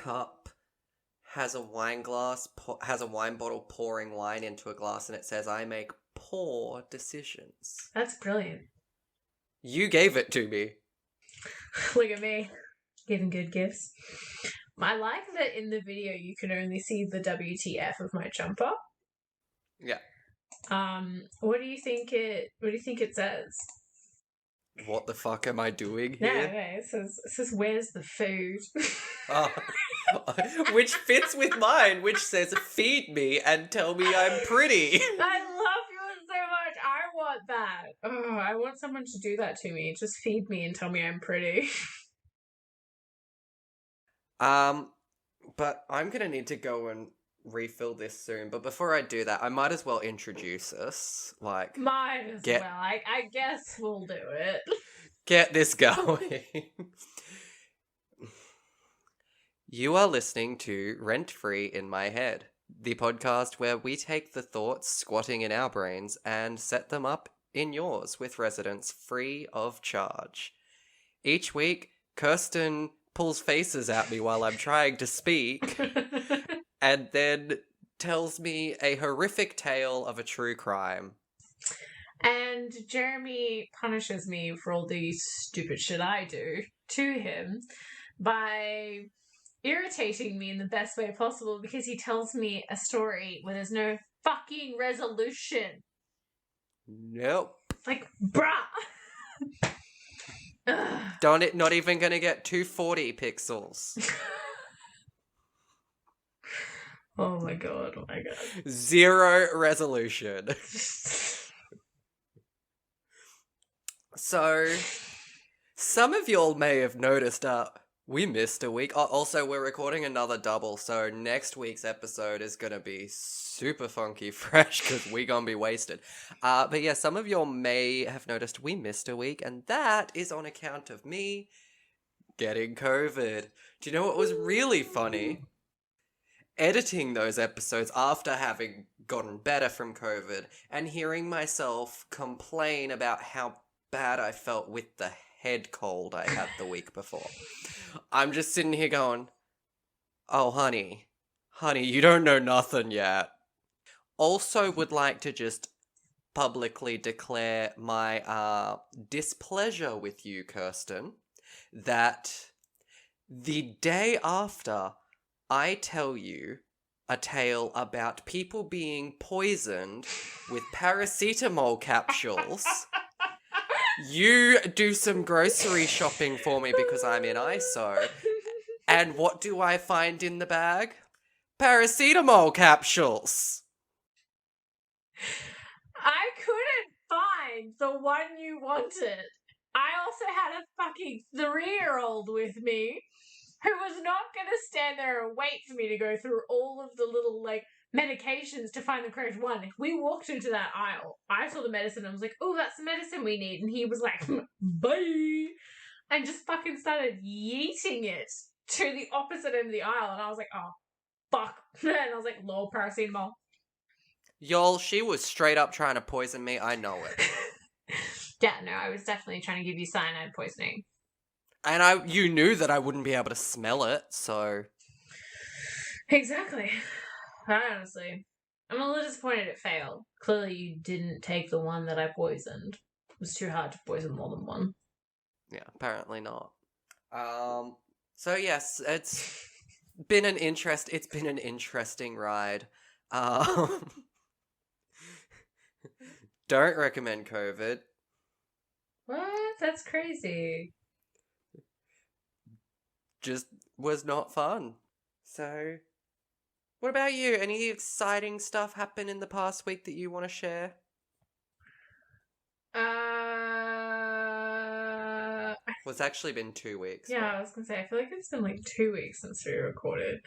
cup has a wine glass, has a wine bottle pouring wine into a glass, and it says, "I make poor decisions." That's brilliant. You gave it to me. Look at me, giving good gifts. I like that in the video you can only see the WTF of my jumper. Yeah. What do you think it says? What the fuck am I doing No, here? it says where's the food? Oh. Which fits with mine, which says, "Feed me and tell me I'm pretty." I love yours so much. I want that. Oh, I want someone to do that to me. Just feed me and tell me I'm pretty. But I'm gonna need to go and refill this soon. But before I do that, I might as well introduce us. Like, Might as Get- well. I guess we'll do it. get this going. You are listening to Rent Free in My Head, the podcast where we take the thoughts squatting in our brains and set them up in yours with residence free of charge. Each week, Kirstyn pulls faces at me while I'm trying to speak, and then tells me a horrific tale of a true crime. And Jeramie punishes me for all the stupid shit I do to him by irritating me in the best way possible because he tells me a story where there's no fucking resolution. Nope. Like, bruh! Ugh. Not even gonna get 240 pixels. Oh my god. 0 resolution. So, some of y'all may have noticed, we missed a week. Also, we're recording another double, so next week's episode is gonna be super funky fresh, because we gonna be wasted. But yeah, some of y'all may have noticed we missed a week, and that is on account of me getting COVID. Do you know what was really funny? Editing those episodes after having gotten better from COVID, and hearing myself complain about how bad I felt with the head cold I had the week before. I'm just sitting here going, "Oh, honey, you don't know nothing yet." Also would like to just publicly declare my displeasure with you, Kirstyn, that the day after I tell you a tale about people being poisoned with paracetamol capsules, you do some grocery shopping for me because I'm in ISO. And what do I find in the bag? Paracetamol capsules. I couldn't find the one you wanted. I also had a fucking 3-year-old with me who was not going to stand there and wait for me to go through all of the little, medications to find the correct one. If we walked into that aisle, I saw the medicine and I was like, "Oh, that's the medicine we need." And he was like, "Bye." And just fucking started yeeting it to the opposite end of the aisle. And I was like, "Oh, fuck." And I was like, "Lol, paracetamol." Y'all, she was straight up trying to poison me. I know it. Yeah, no, I was definitely trying to give you cyanide poisoning. And you knew that I wouldn't be able to smell it, so... Exactly. Honestly, I'm a little disappointed it failed. Clearly you didn't take the one that I poisoned. It was too hard to poison more than one. Yeah, apparently not. So yes, it's been an interesting ride. Don't recommend COVID. What? That's crazy. Just was not fun. So, what about you? Any exciting stuff happen in the past week that you want to share? Well, it's actually been 2 weeks. Yeah, I was gonna say, I feel like it's been 2 weeks since we recorded.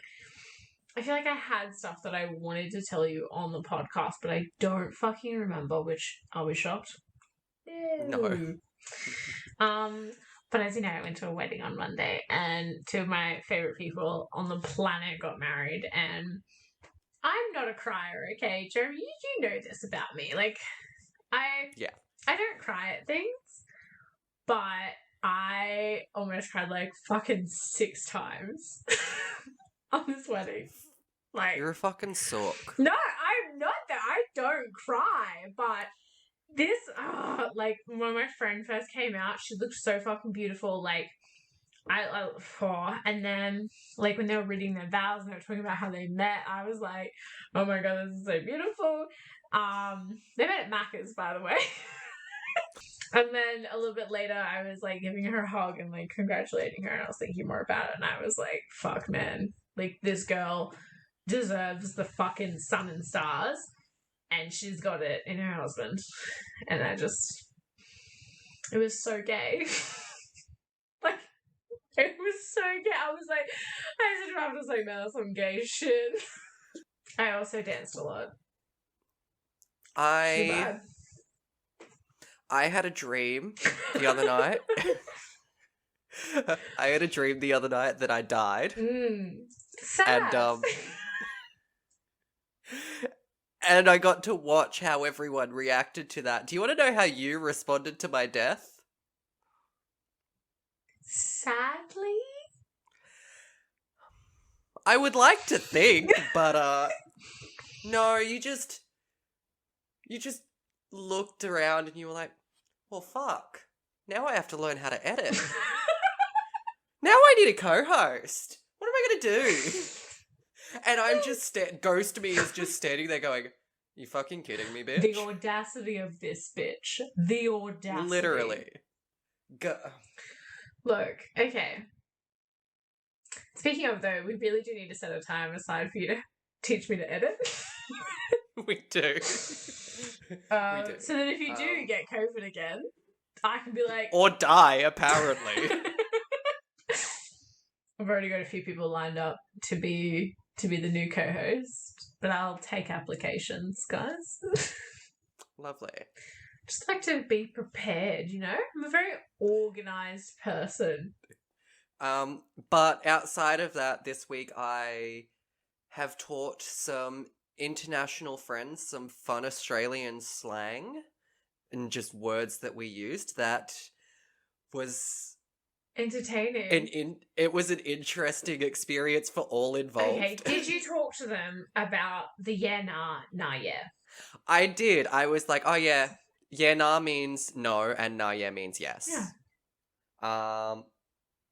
I feel like I had stuff that I wanted to tell you on the podcast, but I don't fucking remember, which, are we shocked? No. But as you know, I went to a wedding on Monday, and 2 of my favorite people on the planet got married, and I'm not a crier, okay? Jeramie, you know this about me. I don't cry at things, but I almost cried fucking 6 times. on this wedding. Like, You're a fucking sook. no, I'm not that. I don't cry, but this, like, when my friend first came out, she looked so fucking beautiful. Like, and then, like, when they were reading their vows and they were talking about how they met, I was like, oh my god, this is so beautiful. They met at Macca's, by the way. And then a little bit later, I was like giving her a hug and like congratulating her, and I was thinking more about it, and I was like, fuck, man, like, this girl deserves the fucking sun and stars, and she's got it in her husband. And it was so gay. Like, it was so gay. I said to her, I was like, man, that's some gay shit. I also danced a lot. Too bad. I had a dream the other night. I had a dream the other night that I died. Sad. And I got to watch how everyone reacted to that. Do you want to know how you responded to my death? Sadly? I would like to think, but no, you just looked around and you were like, well, fuck. Now I have to learn how to edit. Now I need a co-host. What am I going to do? And I'm just, Ghost Me is just standing there going, you fucking kidding me, bitch? The audacity of this bitch. The audacity. Literally. Look, okay. Speaking of, though, we really do need to set a time aside for you to teach me to edit. We do. So that if you do get COVID again, I can be like... Or die, apparently. I've already got a few people lined up to be the new co-host, but I'll take applications, guys. Lovely. Just like to be prepared, you know? I'm a very organised person. But outside of that, this week I have taught some international friends some fun Australian slang and just words that we used. That was entertaining. It was an interesting experience for all involved. Okay, did you talk to them about the yeah, nah, yeah? I did. I was like, oh yeah, nah means no and nah yeah means yes. Yeah.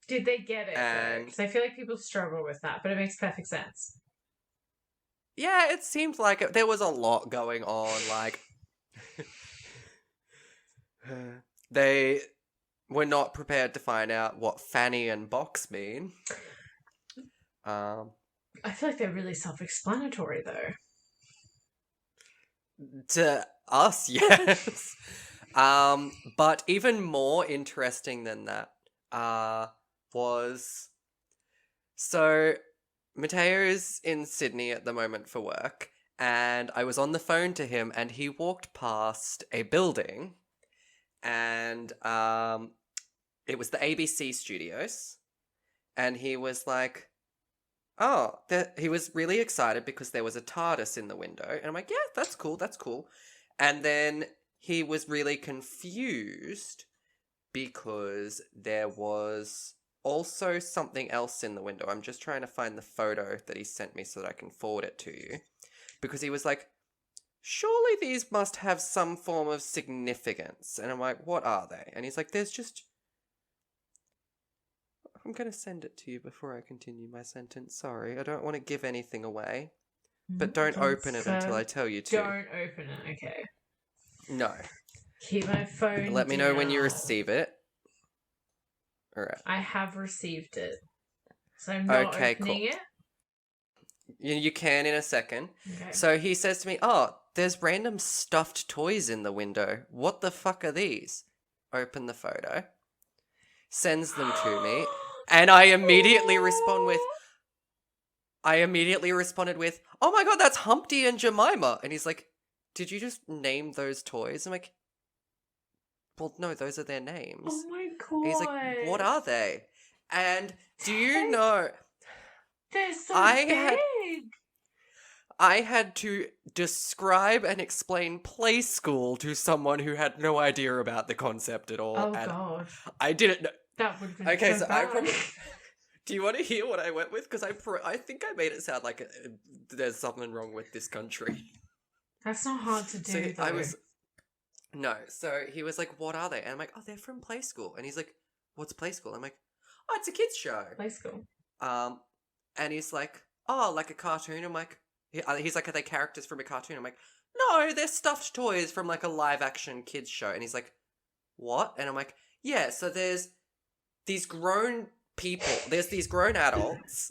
Did they get it? Because I feel like people struggle with that, but it makes perfect sense. Yeah, it seemed like there was a lot going on. Like, they were not prepared to find out what fanny and box mean. I feel like they're really self-explanatory, though. To us, yes. But even more interesting than that was... So, Mateo is in Sydney at the moment for work, and I was on the phone to him, and he walked past a building, and it was the ABC studios, and he was like, he was really excited because there was a TARDIS in the window, and I'm like, yeah, that's cool. And then he was really confused because there was also something else in the window. I'm just trying to find the photo that he sent me so that I can forward it to you. Because he was like, surely these must have some form of significance. And I'm like, what are they? And he's like, I'm going to send it to you before I continue my sentence. Sorry, I don't want to give anything away. But don't open it until I tell you to. Don't open it, okay. No. Keep my phone Let me know when you receive it. Alright. I have received it. So I'm not opening it? You can in a second. Okay. So he says to me, there's random stuffed toys in the window. What the fuck are these? Open the photo. Sends them to me. And I immediately responded with, oh my god, that's Humpty and Jemima. And he's like, did you just name those toys? I'm like, well, no, those are their names. Oh my god. He's like, what are they? And do you know... They're so big. I had to describe and explain Play School to someone who had no idea about the concept at all. Oh god. I didn't know. That would have been okay, so so bad. I probably... Do you want to hear what I went with? Because I think I made it sound like there's something wrong with this country. That's not hard to do, though. No, so he was like, what are they? And I'm like, oh, they're from Play School. And he's like, what's Play School? I'm like, oh, it's a kids show. Play School. And he's like, oh, like a cartoon? I'm like, he's like, are they characters from a cartoon? I'm like, no, they're stuffed toys from like a live action kids show. And he's like, what? And I'm like, yeah, so there's these grown people, there's these grown adults,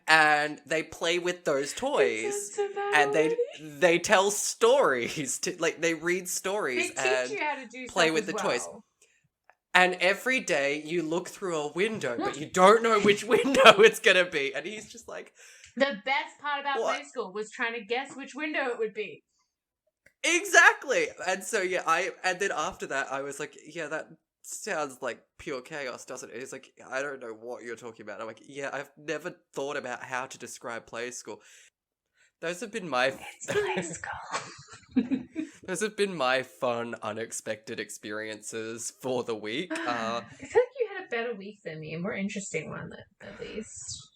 and they play with those toys, and they tell stories, like they read stories and you how to do play with the toys. And every day you look through a window, but you don't know which window it's gonna be. And he's just like, the best part about Play School was trying to guess which window it would be. Exactly. And so and then after that I was like, yeah, that sounds like pure chaos, doesn't it? He's like, I don't know what you're talking about. I'm like, yeah, I've never thought about how to describe Play School. Those have been my Play School. Those have been my fun, unexpected experiences for the week. I feel like you had a better week than me, a more interesting one at least.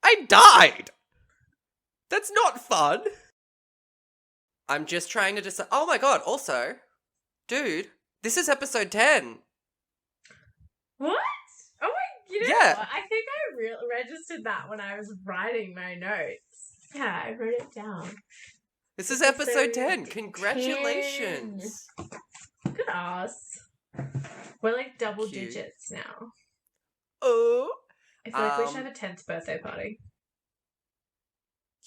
I died! That's not fun! I'm just trying to decide. Oh my god, also, dude, this is episode 10. What? Oh my, yeah. What? I think I registered that when I was writing my notes. Yeah, I wrote it down. This is episode 10. Congratulations. 10. Good ass. We're like double digits now. Oh. I feel like we should have a 10th birthday party.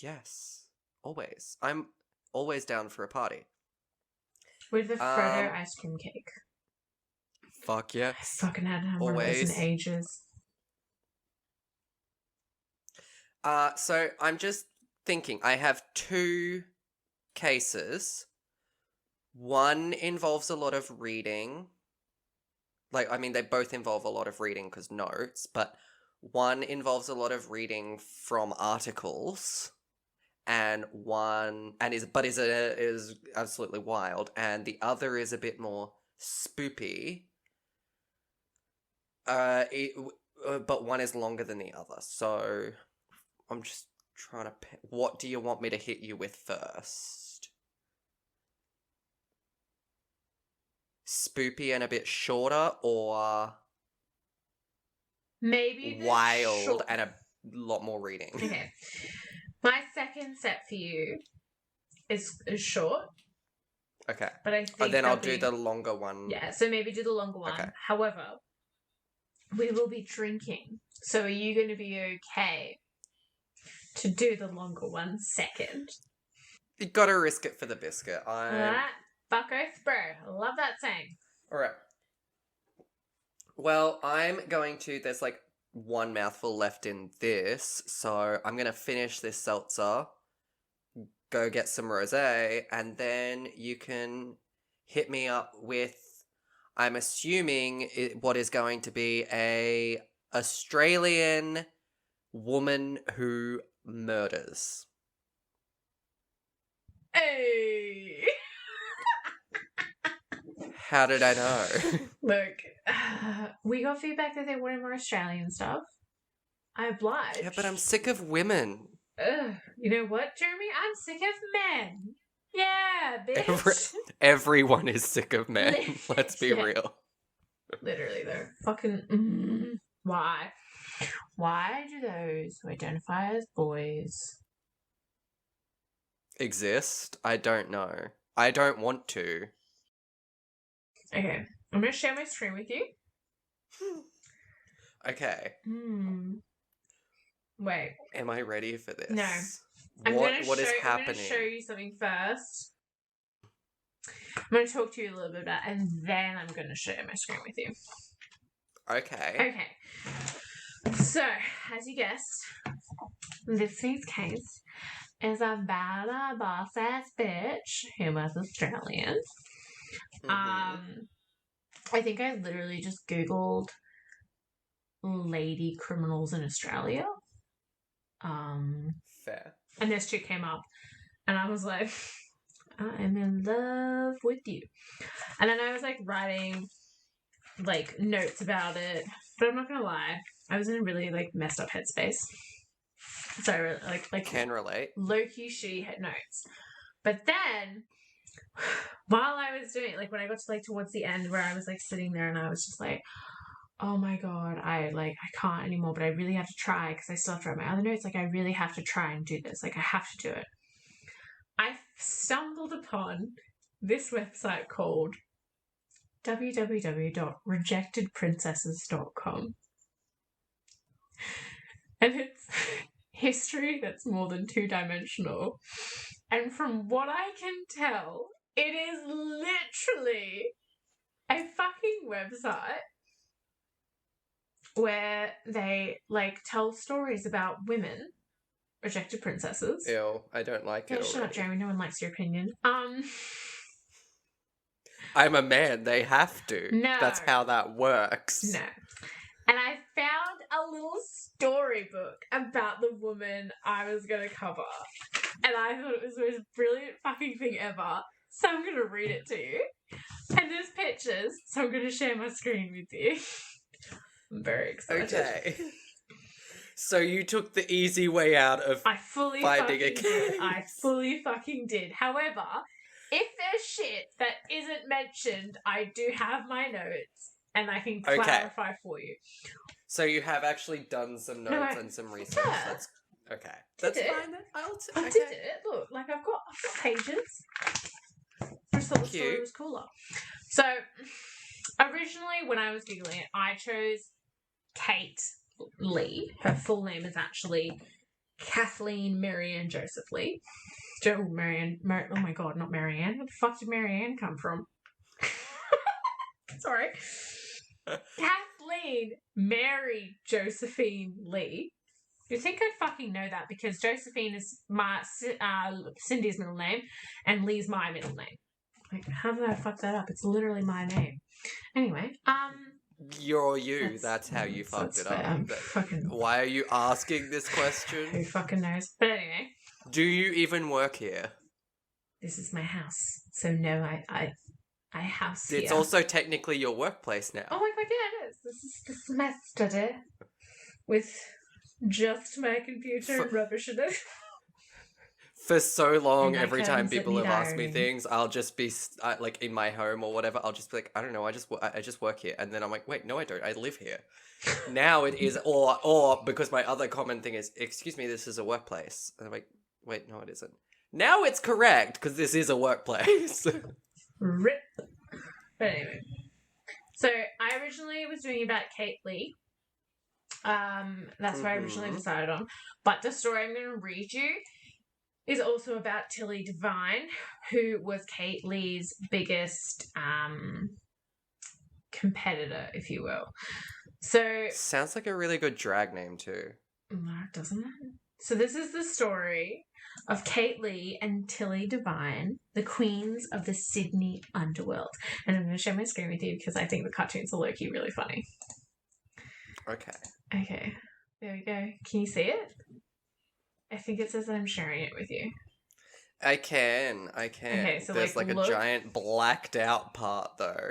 Yes. Always. I'm always down for a party. With the Frodo ice cream cake. Fuck yes. I fucking hadn't had one of those in ages. So I'm just thinking, I have 2 cases. One involves a lot of reading. Like, I mean, they both involve a lot of reading because notes, but one involves a lot of reading from articles, and one is absolutely wild, and the other is a bit more spoopy. But one is longer than the other, so I'm just trying to pick. What do you want me to hit you with first? Spoopy and a bit shorter, or maybe wild and a lot more reading? Okay. My second set for you is short. Okay. But I think then I'll do the longer one. Yeah, so maybe do the longer one. Okay. However, we will be drinking. So are you going to be okay to do the longer one second? You gotta risk it for the biscuit. Alright. Fuck oath, bro. I love that saying. Alright. Well, I'm going to... There's like one mouthful left in this, so I'm gonna finish this seltzer, go get some rosé, and then you can hit me up with... I'm assuming what is going to be a Australian woman who murders. Hey! How did I know? Look, we got feedback that they wanted more Australian stuff. I obliged. Yeah, but I'm sick of women. Ugh, you know what, Jeramie? I'm sick of men. Yeah, bitch. Everyone is sick of men. Let's be real. Literally, though. Fucking... Why? Why do those who identify as boys exist? I don't know. I don't want to. Okay. I'm going to share my screen with you. Okay. Wait. Am I ready for this? No. What is happening? I'm going to show you something first. I'm going to talk to you a little bit about it, and then I'm going to share my screen with you. Okay. So, as you guessed, this week's case is about a boss-ass bitch who was Australian. Mm-hmm. I think I literally just Googled lady criminals in Australia. Fair. And this chick came up, and I was like, I am in love with you. And then I was like writing like notes about it, but I'm not gonna lie, I was in a really like messed up headspace. So I really, like Can relate. low-key shitty head notes. But then while I was doing it, like when I got to like towards the end where I was like sitting there and I was just like, oh my god, I can't anymore, but I really have to try because I still have to write my other notes. Like I really have to try and do this. Like I have to do it. I stumbled upon this website called www.rejectedprincesses.com. And it's history that's more than two-dimensional. And from what I can tell, it is literally a fucking website where they like tell stories about women, rejected princesses. Ew, I don't like it Shut up, already. Jeramie. No one likes your opinion. I'm a man. They have to. No. That's how that works. No. And I found a little storybook about the woman I was going to cover. And I thought it was the most brilliant fucking thing ever. So I'm going to read it to you. And there's pictures, so I'm going to share my screen with you. I'm very excited. Okay. So you took the easy way out of I fully finding fucking a did. I fully fucking did. However, if there's shit that isn't mentioned, I do have my notes and I can clarify for you. So you have actually done some notes and some research. Yeah. That's okay. That's fine then. I did it. Look, like I've got pages. I just thought the story was cooler. So originally when I was Googling it, I chose Kate Lee. Her full name is actually Kathleen Marianne Joseph Lee. Oh my god, not Marianne. Where the fuck did Marianne come from? Sorry. Kathleen Mary Josephine Lee. You'd think I'd fucking know that because Josephine is my Cindy's middle name and Lee's my middle name. Like, how did I fuck that up? It's literally my name. Anyway, You're you. That's how you fucked it up. Fucking... Why are you asking this question? Who fucking knows? But anyway. Do you even work here? This is my house. So no, I house here. It's also technically your workplace now. Oh my god, yeah, it is. This is my study. With just my computer and rubbish in it. For so long, And every time people have asked me ironing. things, I'll just be like in my home or whatever. I'll just be like, I don't know, I just work here, and then I'm like, wait, no, I don't. I live here. Now it is, or because my other common thing is, excuse me, this is a workplace, and I'm like, wait, no, it isn't. Now it's correct because this is a workplace. Rip. But anyway, so I originally was doing about Kate Lee. That's what I originally decided on. But the story I'm going to read you is also about Tilly Devine, who was Kate Lee's biggest competitor, if you will. So sounds like a really good drag name too. Doesn't it? So this is the story of Kate Lee and Tilly Devine, the queens of the Sydney underworld. And I'm going to share my screen with you because I think the cartoons are low-key really funny. Okay, there we go. Can you see it? I think it says that I'm sharing it with you. I can. Okay, so there's like a giant blacked out part though.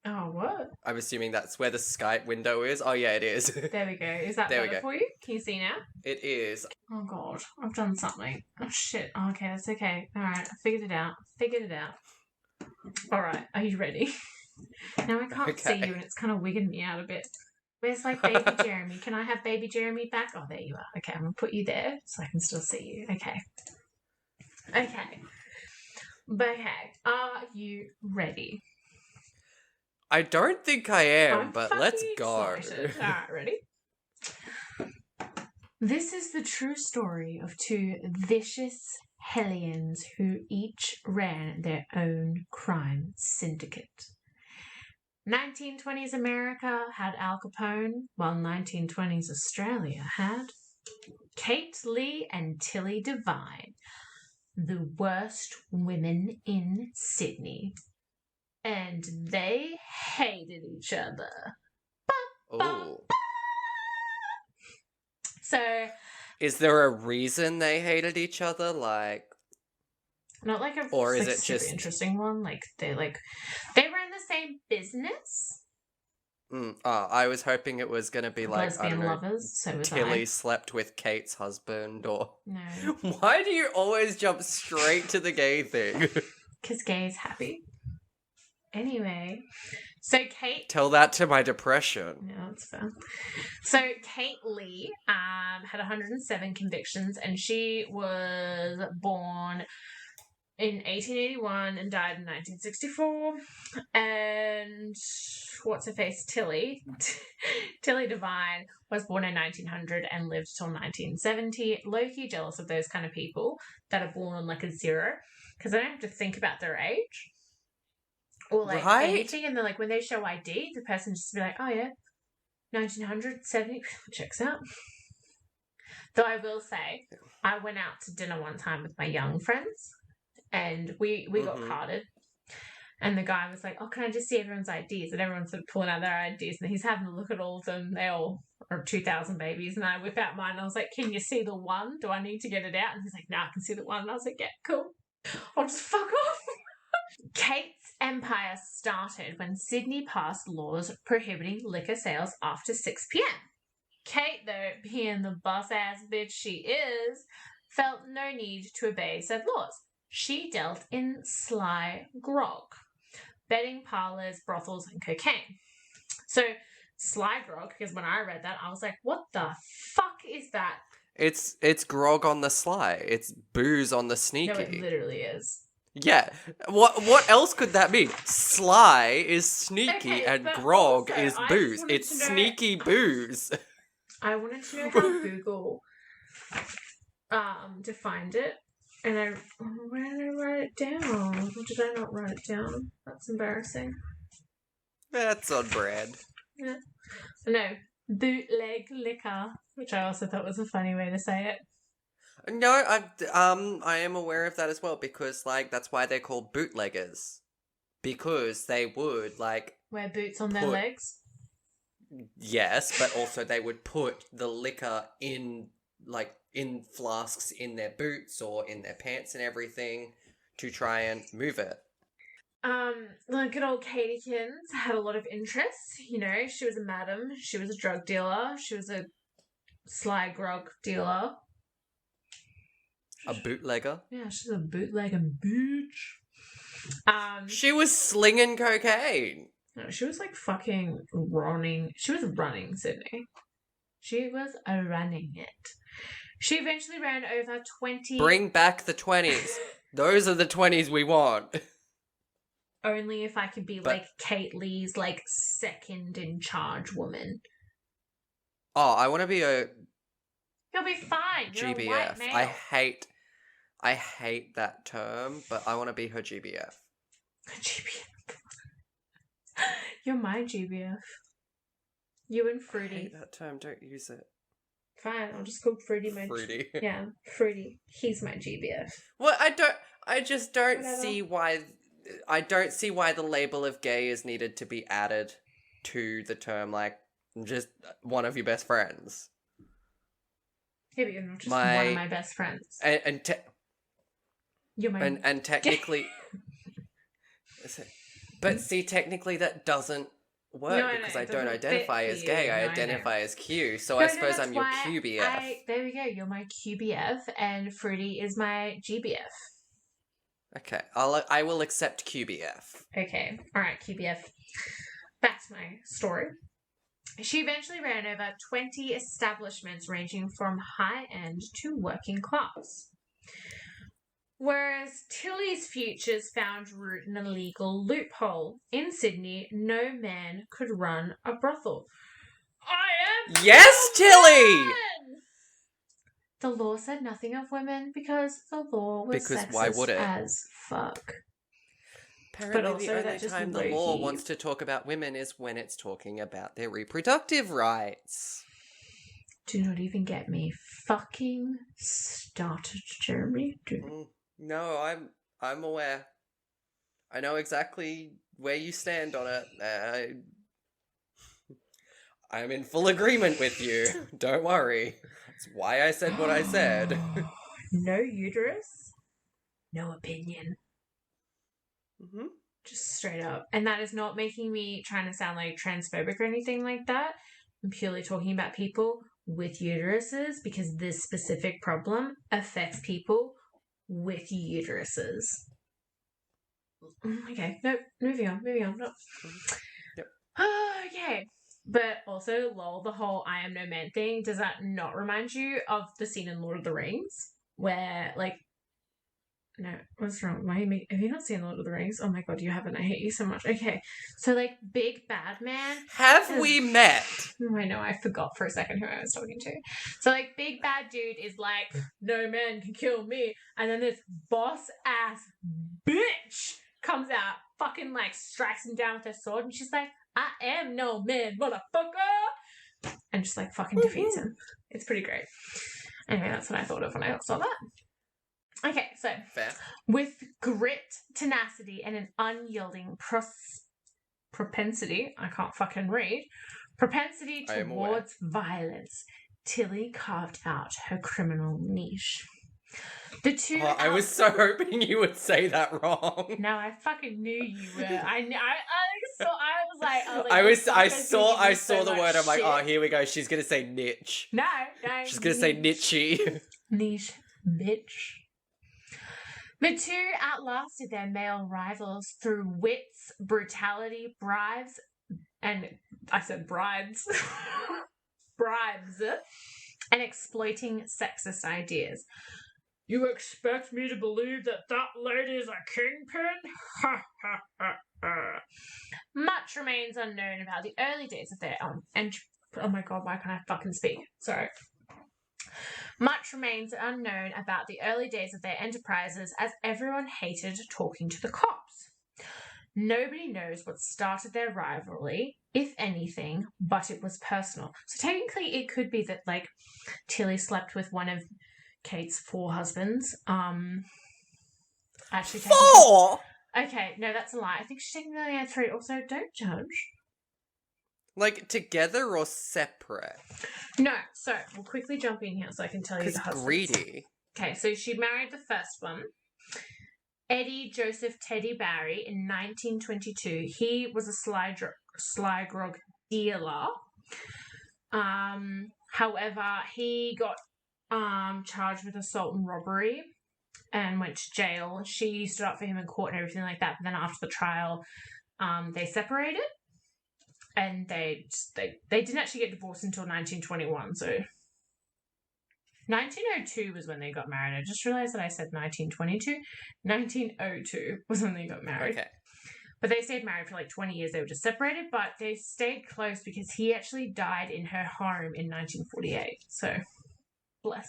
Oh, what? I'm assuming that's where the Skype window is. Oh yeah, it is. There we go. Is that better for you? Can you see now? It is. Oh god, I've done something. Oh shit. Oh, okay, that's okay. Alright, I figured it out. Alright, are you ready? Now I can't see you and it's kind of wigging me out a bit. Where's like baby Jeramie? Can I have baby Jeramie back? Oh, there you are. Okay, I'm going to put you there so I can still see you. Okay. But okay, are you ready? I don't think I am, but let's go. Excited. Alright, ready? This is the true story of two vicious hellions who each ran their own crime syndicate. 1920s America had Al Capone, while 1920s Australia had Kate Lee and Tilly Devine, the worst women in Sydney. And they hated each other. Ooh. So... is there a reason they hated each other? Like... not like a or is like, it super just interesting one. Like they were in the same business, I was hoping it was going to be like, I don't Lesbian know, lovers, so was Tilly I. slept with Kate's husband, or... No. Why do you always jump straight to the gay thing? Because gay is happy. Anyway, so Kate... Tell that to my depression. No, that's fair. So Kate Lee had 107 convictions, and she was born in 1881 and died in 1964. And what's her face? Tilly Devine was born in 1900 and lived till 1970. Low-key jealous of those kind of people that are born on like a 0, because I don't have to think about their age or like anything, and then like when they show ID, the person just be like, oh yeah, 1970 checks out. Though I will say, I went out to dinner one time with my young friends, and we got carded. And the guy was like, oh, can I just see everyone's IDs? And everyone's sort of pulling out their IDs, and he's having a look at all of them. They all are 2000 babies. And I whip out mine, and I was like, can you see the one? Do I need to get it out? And he's like, no, I can see the one. And I was like, yeah, cool. I'll just fuck off. Kate's empire started when Sydney passed laws prohibiting liquor sales after 6 p.m. Kate, though, being the boss-ass bitch she is, felt no need to obey said laws. She dealt in sly grog, betting parlours, brothels, and cocaine. So, sly grog, because when I read that, I was like, what the fuck is that? It's grog on the sly. It's booze on the sneaky. No, it literally is. Yeah. What else could that mean? Sly is sneaky, and grog also, is booze. It's sneaky booze. I wanted to know how Google defined it. And where did I write it down? Or did I not write it down? That's embarrassing. That's on brand. Yeah. No, bootleg liquor, which I also thought was a funny way to say it. No, I am aware of that as well, because like that's why they're called bootleggers, because they would like wear boots on their legs. Yes, but also they would put the liquor in flasks in their boots or in their pants and everything to try and move it. Good old Katykins had a lot of interests. You know, she was a madam, she was a drug dealer, she was a sly grog dealer. A bootlegger? Yeah, she's a bootlegging bitch. She was slinging cocaine. No, she was like fucking running. She was running Sydney. She was running it. She eventually ran over 20... Bring back the 20s. Those are the 20s we want. Only if I could be like Kate Lee's like second in charge woman. Oh, I want to be a... You'll be fine. You're GBF. A white male. I hate that term, but I want to be her GBF. GBF. You're my GBF. You and Fruity. I hate that term. Don't use it. Fine, I'll just call Fruity my... Fruity. Yeah, Fruity. He's my GBF. Well, I just don't see why... I don't see why the label of gay is needed to be added to the term, like, just one of your best friends. Yeah, but you're not just one of my best friends. You're my... And technically... But see, technically that doesn't work because I don't identify as gay. I identify as Q, so I suppose I'm your QBF. There we go. You're my QBF, and Fruity is my GBF. Okay, I will accept QBF. Okay, all right, QBF. Back to my story. She eventually ran over 20 establishments ranging from high-end to working class. Whereas Tilly's futures found root in a legal loophole. In Sydney, no man could run a brothel. I am Yes, Tilly! The law said nothing of women because the law was sexist why would it? As fuck. Apparently the only time the law wants to talk about women is when it's talking about their reproductive rights. Do not even get me fucking started, Jeramie. No, I'm aware. I know exactly where you stand on it. I'm in full agreement with you. Don't worry. That's why I said what I said. No uterus, no opinion. Mm-hmm. Just straight up. And that is not making me trying to sound like transphobic or anything like that. I'm purely talking about people with uteruses because this specific problem affects people with uteruses. Okay, no, moving on. No. Yep. Okay. But also, lol, the whole I am no man thing, does that not remind you of the scene in Lord of the Rings? Where, like, no, what's wrong? Why have you not seen Lord of the Rings? Oh my god, you haven't. I hate you so much. Okay, so, like, Big Bad Man. Have we met? Oh, I know, I forgot for a second who I was talking to. So, like, Big Bad Dude is like, no man can kill me. And then this boss-ass bitch comes out, fucking, like, strikes him down with her sword, and she's like, I am no man, motherfucker! And just, like, fucking defeats him. It's pretty great. Anyway, that's what I thought of when I saw that. Okay, so Fair. with grit, tenacity, and an unyielding propensity, I can't fucking read, propensity towards violence, Tilly carved out her criminal niche. The two. Oh, I was so hoping you would say that wrong. No, I fucking knew you were. I saw the word. I'm like, oh, here we go. She's gonna say niche. No. She's gonna say niche. Niche, bitch. The two outlasted their male rivals through wits, brutality, bribes, and I said bribes, bribes, and exploiting sexist ideas. You expect me to believe that lady is a kingpin? Ha ha ha ha. Much remains unknown about the early days of their oh my god, why can't I fucking speak? Sorry. Much remains unknown about the early days of their enterprises as everyone hated talking to the cops. Nobody knows what started their rivalry, if anything, but it was personal. So technically it could be that, like, Tilly slept with one of Kate's 4 husbands. Actually, 4? Okay, no, that's a lie. I think she technically had 3. Also, don't judge. Like, together or separate? No, so we'll quickly jump in here so I can tell you the husbands. Greedy. Okay, so she married the first one, Eddie Joseph Teddy Barry, in 1922. He was a sly grog dealer. However, he got charged with assault and robbery and went to jail. She stood up for him in court and everything like that. But then after the trial, they separated. And they didn't actually get divorced until 1921. So 1902 was when they got married. I just realised that I said 1922. 1902 was when they got married. Okay. But they stayed married for like 20 years. They were just separated, but they stayed close because he actually died in her home in 1948. So, bless.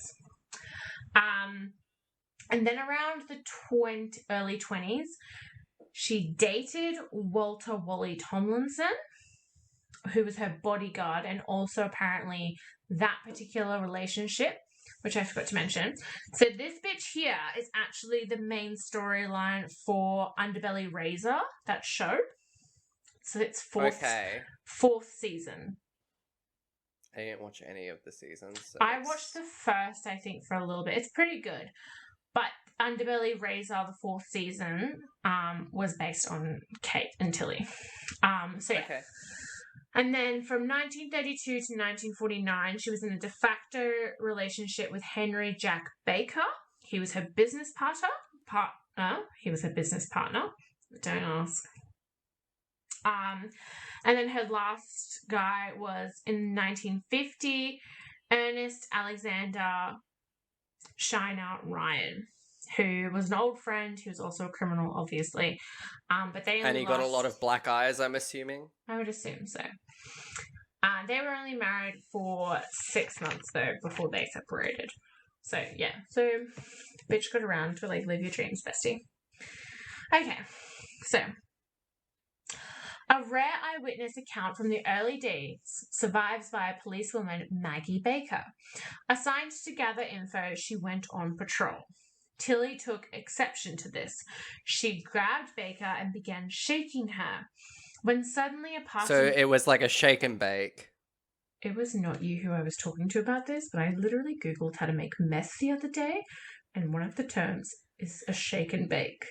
And then around the early 20s, she dated Walter Wally Tomlinson, who was her bodyguard, and also apparently that particular relationship, which I forgot to mention. So this bitch here is actually the main storyline for Underbelly Razor, that show. So it's fourth season. I didn't watch any of the seasons. So I watched the first, I think, for a little bit. It's pretty good. But Underbelly Razor, the 4th season, was based on Kate and Tilly. So yeah. Okay. And then from 1932 to 1949, she was in a de facto relationship with Henry Jack Baker. He was her business partner. Don't ask. And then her last guy was in 1950, Ernest Alexander Shiner Ryan, who was an old friend. He was also a criminal, obviously. But they and he got a lot of black eyes, I'm assuming. I would assume so. They were only married for 6 months though before they separated. So yeah, so bitch got around to like live your dreams, bestie. Okay, so a rare eyewitness account from the early days survives by policewoman Maggie Baker. Assigned to gather info, she went on patrol. Tilly took exception to this. She grabbed Baker and began shaking her. When suddenly a passing... So it was like a shake and bake. It was not you who I was talking to about this, but I literally Googled how to make meth the other day, and one of the terms is a shake and bake.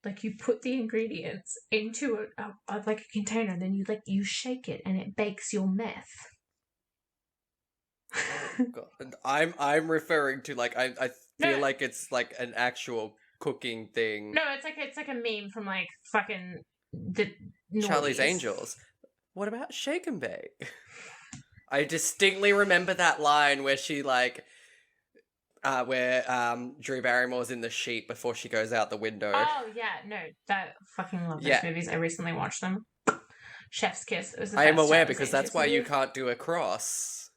Like, you put the ingredients into like a container, and then you shake it, and it bakes your meth. Oh, God. I'm referring to like I feel No. like it's like an actual cooking thing. No, it's like a meme from like fucking the Charlie's noughties. Angels. What about Shake and Bake? I distinctly remember that line where she like where Drew Barrymore's in the sheet before she goes out the window. Oh yeah, no, that fucking love those movies. I recently watched them. Chef's Kiss. It was the I am best aware Charlie's because that's Angels why you movie. can't do a cross.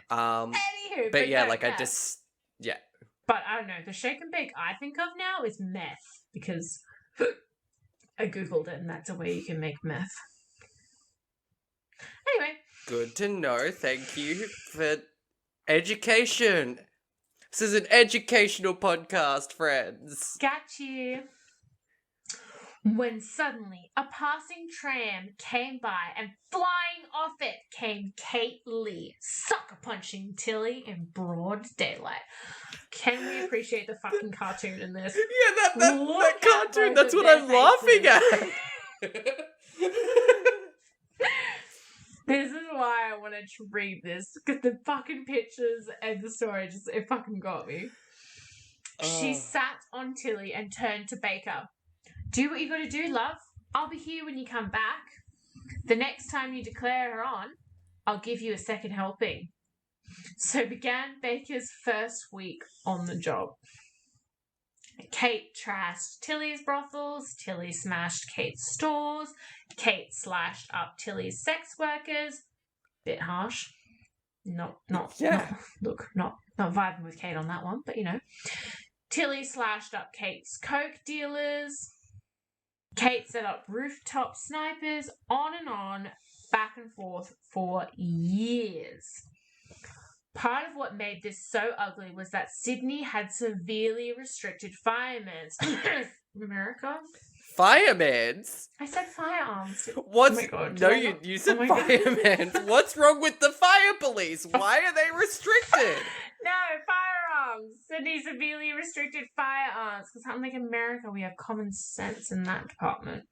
Anywho, but yeah, no, like yeah. I just yeah. But I don't know. The shake and bake I think of now is meth because I googled it and that's a way you can make meth. Anyway, Good to know. Thank you for education. This is an educational podcast, friends. got you. When suddenly a passing tram came by and flying off it came Kate Lee, sucker punching Tilly in broad daylight. Can we appreciate the fucking cartoon in this? Yeah, that Look at cartoon, both that's of what their I'm laughing faces. at. This is why I wanted to read this, because the fucking pictures and the story it fucking got me. She sat on Tilly and turned to Baker. Do what you gotta do, love. I'll be here when you come back. The next time you declare her on, I'll give you a second helping. So began Baker's first week on the job. Kate trashed Tilly's brothels, Tilly smashed Kate's stores, Kate slashed up Tilly's sex workers. Bit harsh. Not vibing with Kate on that one, but you know. Tilly slashed up Kate's coke dealers. Kate set up rooftop snipers, on, back and forth for years. Part of what made this so ugly was that Sydney had severely restricted firearms. America? Fireman's? I said firearms. What's... Oh my God, no, you said fireman's. What's wrong with the fire police? Why are they restricted? No, firearms. Sydney severely restricted firearms. Because unlike America, we have common sense in that department.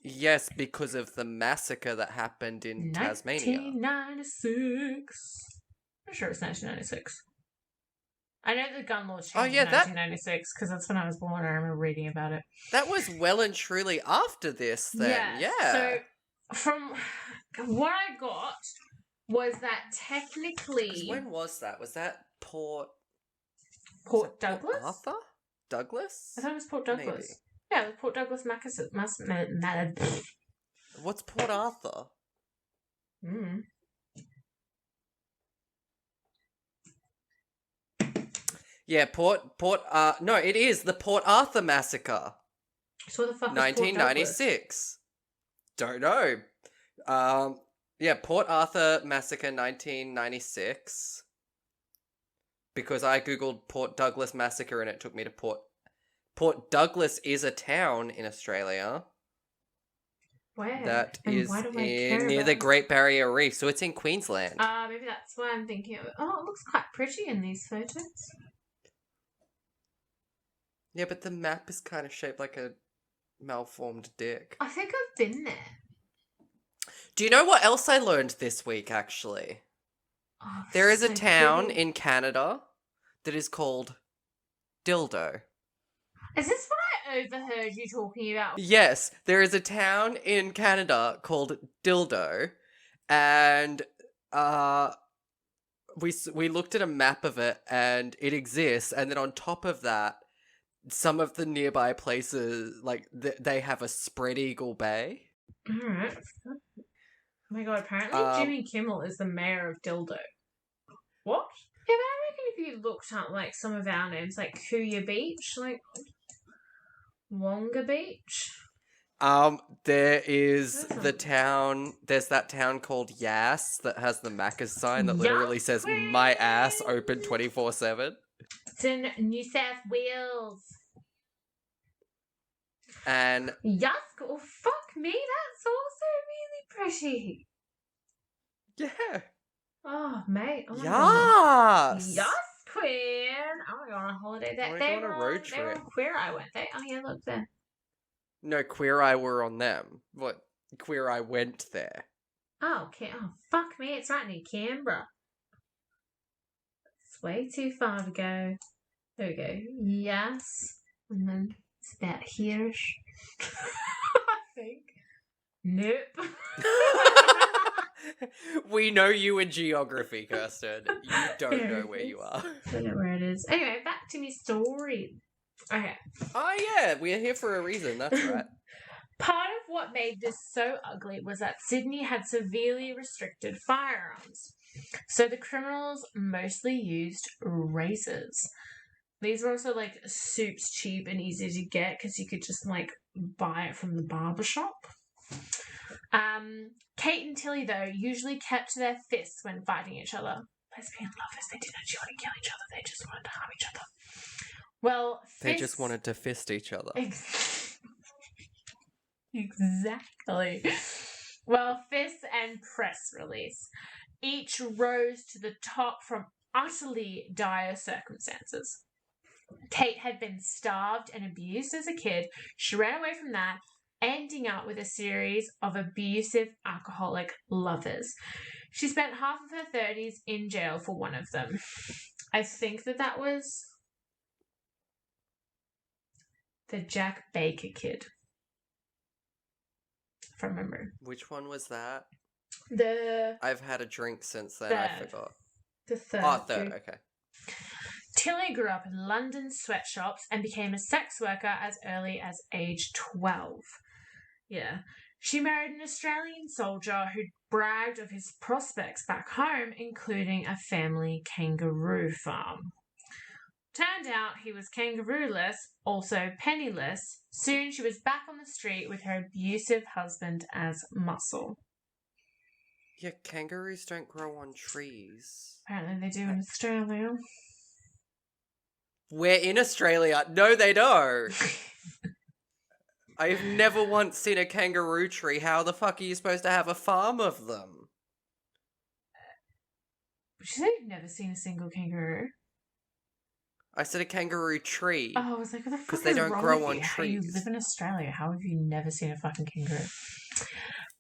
Yes, because of the massacre that happened in Tasmania. 1996. I'm sure it's 1996. I know the gun laws changed yeah, in 1996 because that's when I was born. I remember reading about it. That was well and truly after this, then. Yeah. So, from what I got was that technically... When was that? Was that Port Douglas? Port Arthur? Douglas? I thought it was Port Douglas. Maybe. Yeah, Port Douglas What's Port Arthur? Yeah, no, it is the Port Arthur massacre. So what the fuck 1996. Don't know. Yeah, Port Arthur massacre 1996. Because I googled Port Douglas massacre and it took me to Port Douglas is a town in Australia. Where? That and is why do I care near about the Great Barrier Reef, so it's in Queensland. Maybe that's why I'm thinking of it. Oh, it looks quite pretty in these photos. Yeah, but the map is kind of shaped like a malformed dick. I think I've been there. Do you know what else I learned this week, actually? Oh, There is a so town pretty. in Canada that is called Dildo. Is this what I overheard you talking about? Yes, there is a town in Canada called Dildo, and we looked at a map of it, and it exists. And then on top of that, some of the nearby places, like they have a spread eagle bay. Alright. Oh my god, apparently Jimmy Kimmel is the mayor of Dildo. What? Yeah, but I reckon if you looked up, like, some of our names, like Kuya Beach, like Wonga Beach. There is there's that town called Yass that has the Macca's sign that literally says, "My ass open 24/7." It's in New South Wales. And Yusk, oh fuck me, that's also really pretty. yeah. Oh, mate. Oh my Yes. God. Yes, queen. Oh my go on a holiday. I wanna They go on a were road They were trip. on Queer Eye, weren't they? Oh yeah, look there. No, Queer Eye were on them. What? Queer Eye went there. Oh, okay. Oh, fuck me. It's right near Canberra. It's way too far to go. There we go. Yes. And then it's about here. I think. Nope. We know you in geography, Kirstyn. You don't There know it where you is. are. I don't know where it is. Anyway, back to my story. Okay. Oh yeah, we're here for a reason, that's right. Part of what made this so ugly was that Sydney had severely restricted firearms. So the criminals mostly used razors. These were also like soups cheap and easy to get because you could just like buy it from the barber shop. Kate and Tilly, though, usually kept their fists when fighting each other. Lesbian lovers, they didn't actually want to kill each other, they just wanted to harm each other. Well, They just wanted to fist each other. Exactly. Well, fists and press release. Each rose to the top from utterly dire circumstances. Kate had been starved and abused as a kid. She ran away from that, ending up with a series of abusive alcoholic lovers. She spent half of her 30s in jail for one of them. I think that was the Jack Baker kid. From memory. Which one was that? The I've had a drink since then, I forgot. The third. Oh, third, okay. Tilly grew up in London sweatshops and became a sex worker as early as age 12. Yeah. She married an Australian soldier who bragged of his prospects back home, including a family kangaroo farm. Turned out he was kangaroo-less, also penniless. Soon she was back on the street with her abusive husband as muscle. Yeah, kangaroos don't grow on trees. Apparently they do in Australia. We're in Australia. No, they don't. I've never once seen a kangaroo tree. How the fuck are you supposed to have a farm of them? She said you've never seen a single kangaroo. I said a kangaroo tree. Oh, I was like, what the fuck? Because they don't grow on trees. You live in Australia. How have you never seen a fucking kangaroo?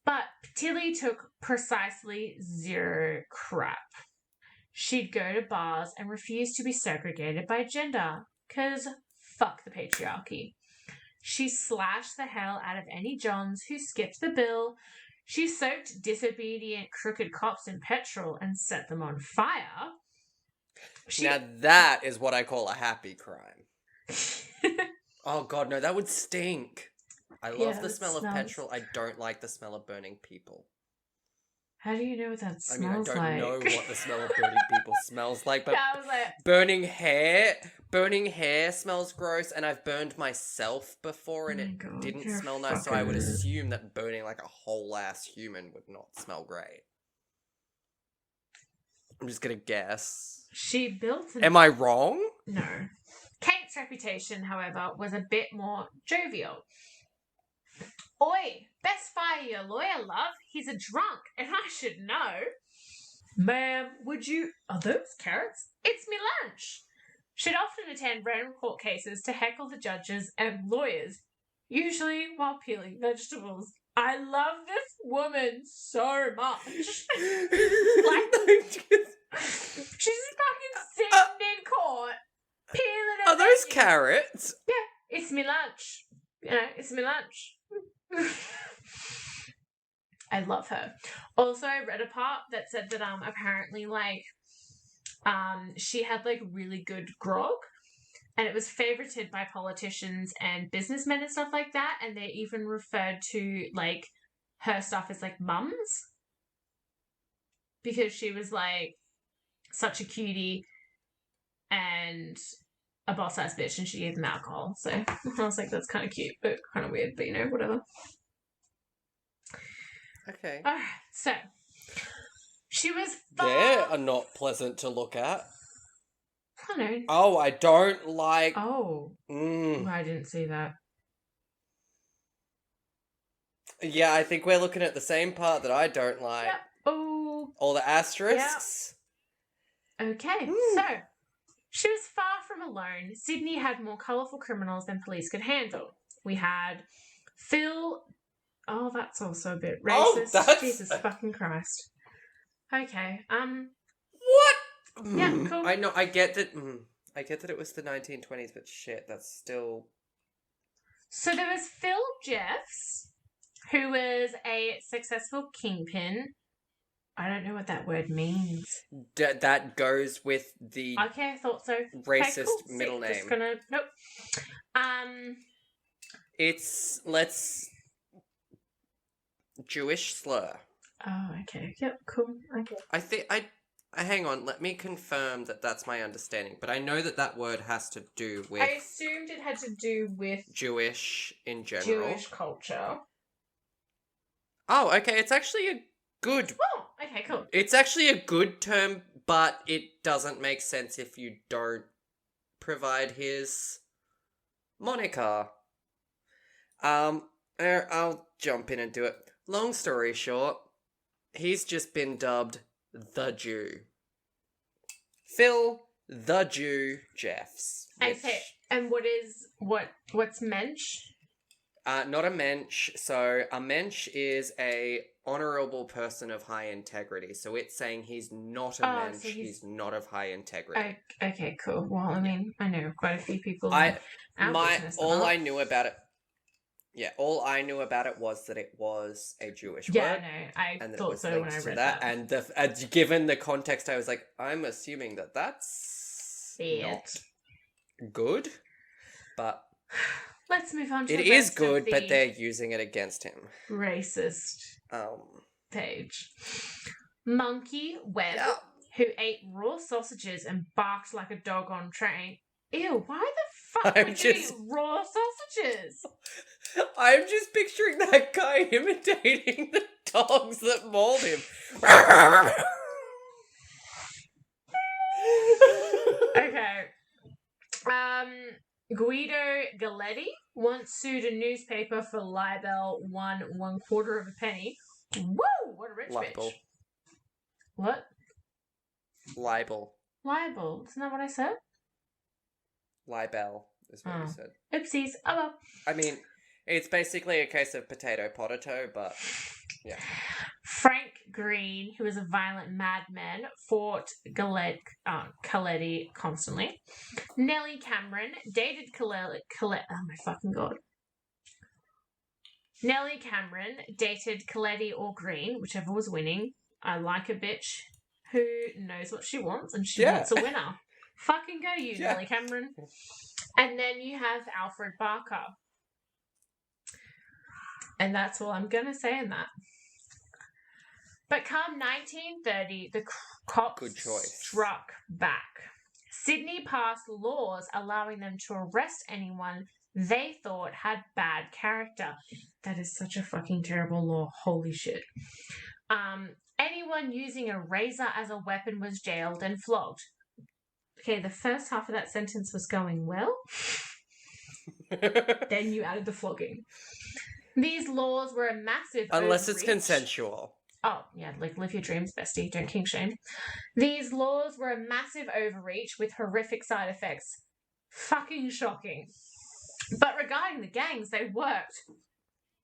But Tilly took precisely zero crap. She'd go to bars and refuse to be segregated by gender. Because fuck the patriarchy. She slashed the hell out of any Johns who skipped the bill. She soaked disobedient, crooked cops in petrol and set them on fire. Now that is what I call a happy crime. Oh god, no, that would stink. I love the smell of petrol. I don't like the smell of burning people. How do you know what that smells like? I mean, I don't know what the smell of burning people smells like, but I was like, burning hair smells gross, and I've burned myself before and it didn't smell nice, so I would assume that burning like a whole ass human would not smell great. I'm just gonna guess. She built Am I wrong? No. Kate's reputation, however, was a bit more jovial. Oi, best fire your lawyer, love. He's a drunk, and I should know. Ma'am, would you... Are those carrots? It's me lunch. She'd often attend random court cases to heckle the judges and lawyers, usually while peeling vegetables. I love this woman so much. She's just fucking sitting in court, peeling her Are those veggies. carrots? Yeah, it's me lunch. You know, it's me lunch. I love her. Also, I read a part that said that apparently she had like really good grog, and it was favorited by politicians and businessmen and stuff like that, and they even referred to like her stuff as like mums, because she was like such a cutie and a boss ass bitch, and she gave them alcohol. So I was like, that's kind of cute, but kind of weird, but you know, whatever. Okay. Alright, so she was They are not pleasant to look at. I know. Oh, I don't like... Oh. I didn't see that. Yeah, I think we're looking at the same part that I don't like. Yep. Oh. All the asterisks. Yep. Okay, so She was far from alone. Sydney had more colourful criminals than police could handle. We had Phil. Oh, that's also a bit racist. that's- Jesus fucking Christ. Okay. What? Yeah, cool. I know. I get that. I get that it was the 1920s, but shit, that's still. So there was Phil Jeffs, who was a successful kingpin. I don't know what that word means. That goes with the Okay, I thought so. racist Okay, cool. middle name. Just gonna nope. Let's Jewish slur. Oh, okay. Yep, cool. Okay. I think I hang on. Let me confirm that that's my understanding. But I know that word has to do with. I assumed it had to do with Jewish in general. Jewish culture. Oh, okay. It's actually a good. Oh, okay, cool. It's actually a good term, but it doesn't make sense if you don't provide his moniker. I'll jump in and do it. Long story short, he's just been dubbed the Jew. Phil the Jew Jeffs. Okay, and what's mensch? Not a mensch. So a mensch is a honourable person of high integrity. So it's saying he's not a mensch. So he's not of high integrity. Okay, cool. Well, I mean, I know quite a few people. All I knew about it. Yeah, all I knew about it was that it was a Jewish word. Yeah, no, I thought so when I read that. And given the context, I was like, I'm assuming that that's not good. But let's move on to it is good, but they're using it against him. Racist page. Monkey Webb, who ate raw sausages and barked like a dog on train. Ew, why the fuck would you eat raw sausages? I'm just picturing that guy imitating the dogs that mauled him. Okay. Guido Galletti once sued a newspaper for libel, won 1/4 of a penny. Woo! What a rich bitch. What? Libel. Libel. Isn't that what I said? Libel is what you said. Oopsies. Oh well. I mean, it's basically a case of potato, but yeah. Frank Green, who was a violent madman, fought Coletti constantly. Nellie Cameron dated Coletti. Oh my fucking god. Nellie Cameron dated Coletti or Green, whichever was winning. I like a bitch who knows what she wants and she wants a winner. Fucking go you, Nellie Cameron. And then you have Alfred Barker. And that's all I'm going to say in that. But come 1930, the cops struck back. Sydney passed laws allowing them to arrest anyone they thought had bad character. That is such a fucking terrible law. Holy shit. Anyone using a razor as a weapon was jailed and flogged. Okay, the first half of that sentence was going well. Then you added the flogging. These laws were a massive Unless it's consensual. Oh, yeah, like live your dreams, bestie. Don't kink shame. These laws were a massive overreach with horrific side effects. Fucking shocking. But regarding the gangs, they worked.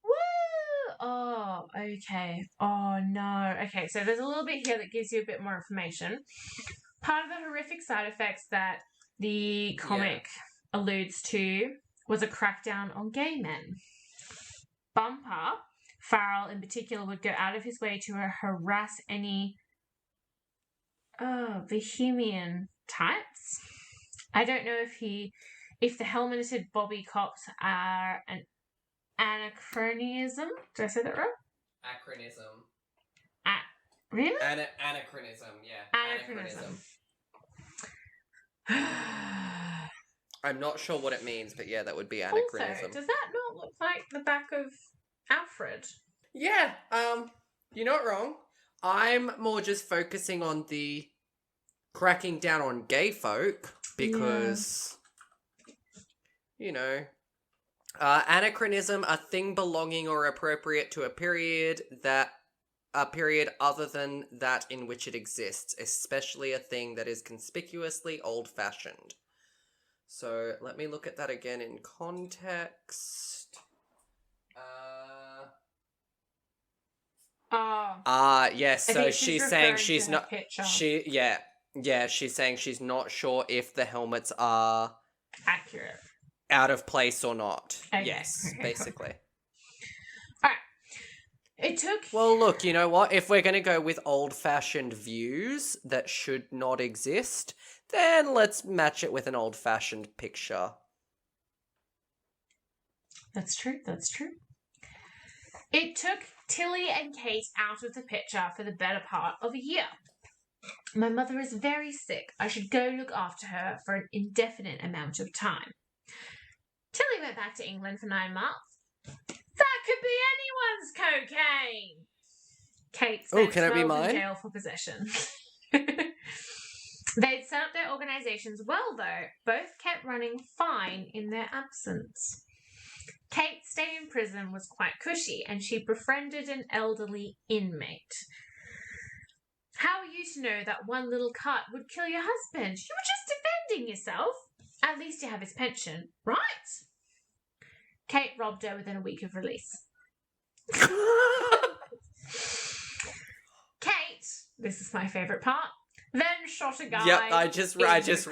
Woo! Oh, okay. Oh, no. Okay, so there's a little bit here that gives you a bit more information. Part of the horrific side effects that the comic alludes to was a crackdown on gay men. Bumper, Farrell in particular, would go out of his way to harass any Bohemian types. I don't know if the helmeted Bobby cops are an anachronism. Did I say that wrong? Acronism. Really? Anachronism, yeah. Anachronism. I'm not sure what it means, but yeah, that would be anachronism. Also, does that not look like the back of Alfred? Yeah, you're not wrong. I'm more just focusing on the cracking down on gay folk because, you know, anachronism, a thing belonging or appropriate to a period that a period other than that in which it exists, especially a thing that is conspicuously old-fashioned. So let me look at that again in context. Yes, I so think she's saying referring she's to her not picture. she's saying she's not sure if the helmets are Accurate. out of place or not. Okay. Yes, Okay, basically. Alright. It took... Well, look, you know what? If we're going to go with old-fashioned views that should not exist, then let's match it with an old-fashioned picture. That's true. It took Tilly and Kate out of the picture for the better part of a year. My mother is very sick. I should go look after her for an indefinite amount of time. Tilly went back to England for 9 months. That could be anyone's cocaine. Kate spent can it be 12 mine? in jail for possession. They'd set up their organisations well, though. Both kept running fine in their absence. Kate's stay in prison was quite cushy, and she befriended an elderly inmate. How are you to know that one little cut would kill your husband? You were just defending yourself. At least you have his pension, right? Kate robbed her within a week of release. Kate, this is my favourite part, then shot a guy. Yep, I just read it.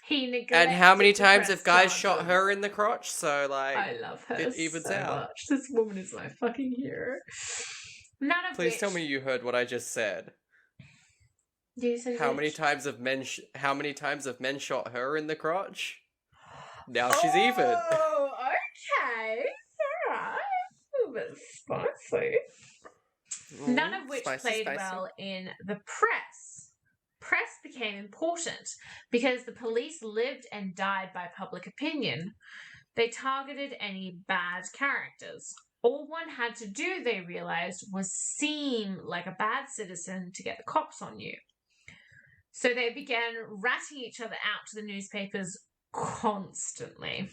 He neglected And how many to times press have guys charges. shot her in the crotch? So, like, I love her it evens so out. much. This woman is my fucking hero. None of Please which... tell me you heard what I just said. Did you say How bitch? many times have men shot her in the crotch? Now she's even. Oh, okay. Alright. A little bit spicy. None of which played well in the press. Press became important because the police lived and died by public opinion. They targeted any bad characters. All one had to do, they realised, was seem like a bad citizen to get the cops on you. So they began ratting each other out to the newspapers constantly.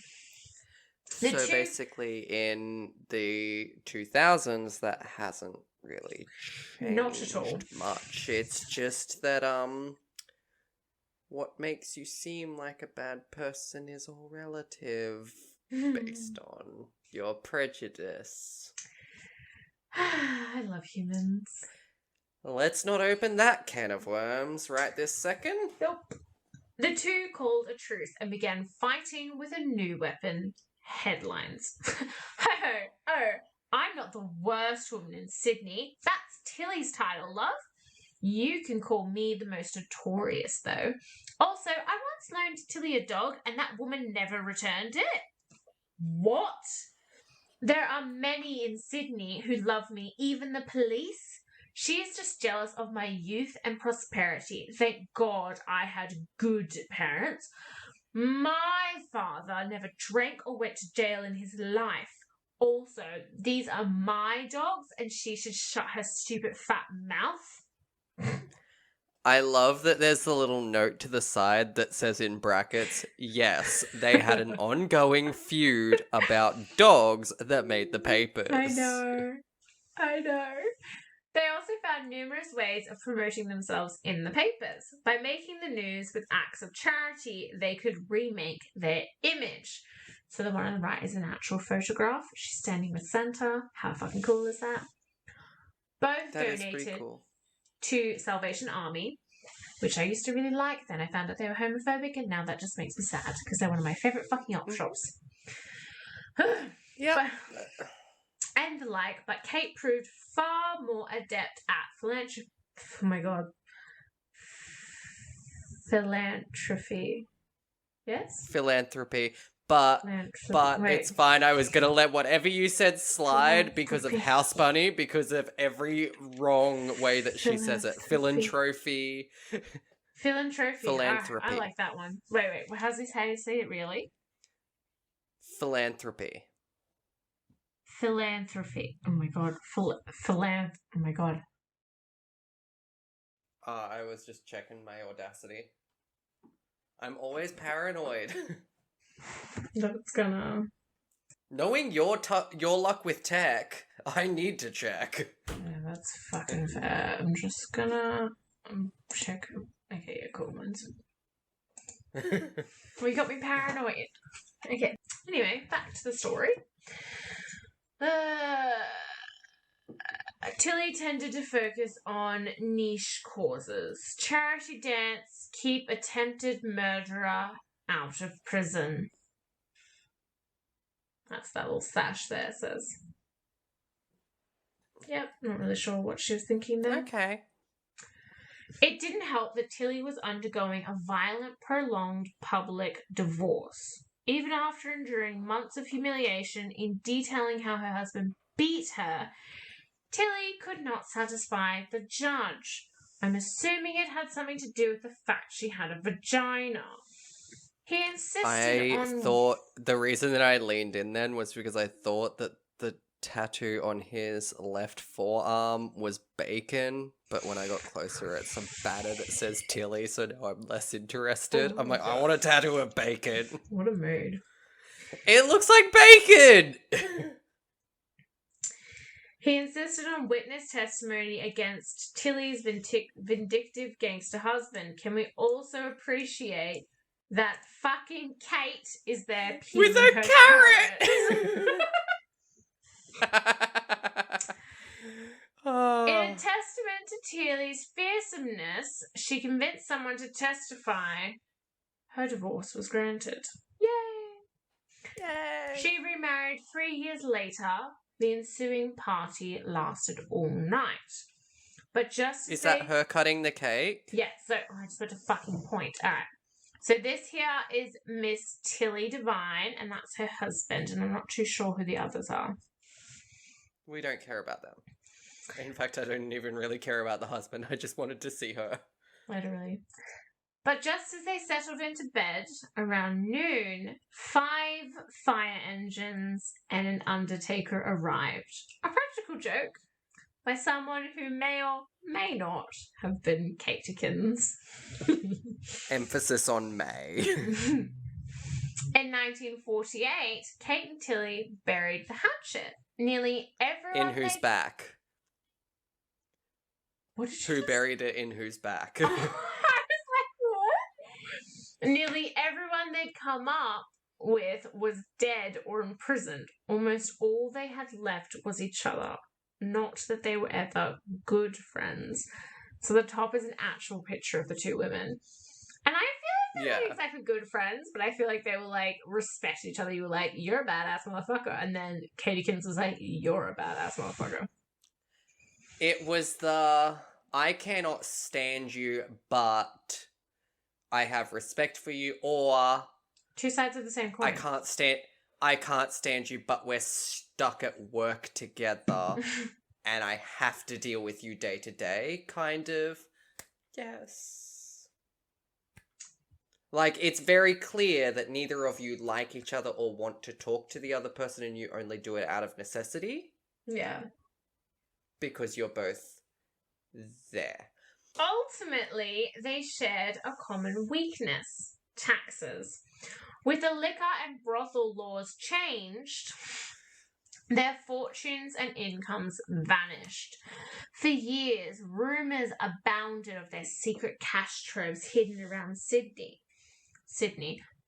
So basically in the 2000s, that hasn't really changed Not at all. much. It's just that, what makes you seem like a bad person is all relative based on your prejudice. I love humans. Let's not open that can of worms right this second. Nope. The two called a truce and began fighting with a new weapon. Headlines. Oh, I'm not the worst woman in Sydney. That's Tilly's title, love. You can call me the most notorious, though. Also, I once loaned Tilly a dog and that woman never returned it. What? There are many in Sydney who love me, even the police. She is just jealous of my youth and prosperity. Thank God I had good parents. My father never drank or went to jail in his life. Also, these are my dogs and she should shut her stupid fat mouth. I love that there's the little note to the side that says in brackets, yes, they had an ongoing feud about dogs that made the papers. I know. They also found numerous ways of promoting themselves in the papers. By making the news with acts of charity, they could remake their image. So the one on the right is an actual photograph. She's standing with Santa. How fucking cool is that? Both That is donated pretty cool. to Salvation Army, which I used to really like. Then I found out they were homophobic, and now that just makes me sad because they're one of my favourite fucking op shops. Yeah. And the like, but Kate proved far more adept at philanthropy. Oh my god. Philanthropy. Yes? Philanthropy. But it's fine. I was gonna let whatever you said slide because of House Bunny, because of every wrong way that she says it. Philanthropy. Philanthropy. Philanthropy. I like that one. Wait. How does he say it really? Philanthropy. Philanthropy. Oh my god. Oh my god. I was just checking my Audacity. I'm always paranoid. That's gonna... Knowing your luck with tech, I need to check. Yeah, that's fucking fair. I'm just gonna check. Okay, yeah, cool. We got me paranoid. Okay. Anyway, back to the story. Tilly tended to focus on niche causes. Charity dance, keep attempted murderer out of prison. That's that little sash there says. Yep, not really sure what she was thinking there. Okay. It didn't help that Tilly was undergoing a violent, prolonged public divorce. Even after enduring months of humiliation in detailing how her husband beat her, Tilly could not satisfy the judge. I'm assuming it had something to do with the fact she had a vagina. He insisted I on... thought the reason that I leaned in then was because I thought that the tattoo on his left forearm was bacon, but when I got closer, it's some batter that says Tilly, so now I'm less interested. Oh I'm my like, I God. want a tattoo of bacon. What a mood. It looks like bacon! He insisted on witness testimony against Tilly's vindictive gangster husband. Can we also appreciate that fucking Kate is there peeling With a her carrot! In a testament to Tilly's fearsomeness, she convinced someone to testify. Her divorce was granted. Yay! Yay! She remarried 3 years later. The ensuing party lasted all night. But just Is that her cutting the cake? Yeah, so I just put a fucking point. Alright. So this here is Miss Tilly Devine, and that's her husband, and I'm not too sure who the others are. We don't care about them. In fact, I don't even really care about the husband. I just wanted to see her. Literally. But just as they settled into bed, around noon, 5 fire engines and an undertaker arrived. A practical joke by someone who may or may not have been Katekins. Emphasis on May. In 1948, Kate and Tilly buried the hatchet. Nearly everyone... In whose back? What did you Who buried it in whose back? I was like, what? Nearly everyone they'd come up with was dead or imprisoned. Almost all they had left was each other. Not that they were ever good friends. So the top is an actual picture of the two women. And I feel like they weren't exactly good friends, but I feel like they were like, respect each other. You were like, you're a badass motherfucker. And then Katekins was like, you're a badass motherfucker. It was the, I cannot stand you, but I have respect for you, or two sides of the same coin. I can't stand you, but we're stuck at work together and I have to deal with you day to day, kind of. Yes. Like, it's very clear that neither of you like each other or want to talk to the other person, and you only do it out of necessity. Yeah. Because you're both there. Ultimately, they shared a common weakness: taxes. With the liquor and brothel laws changed, their fortunes and incomes vanished. For years, rumours abounded of their secret cash troves hidden around Sydney,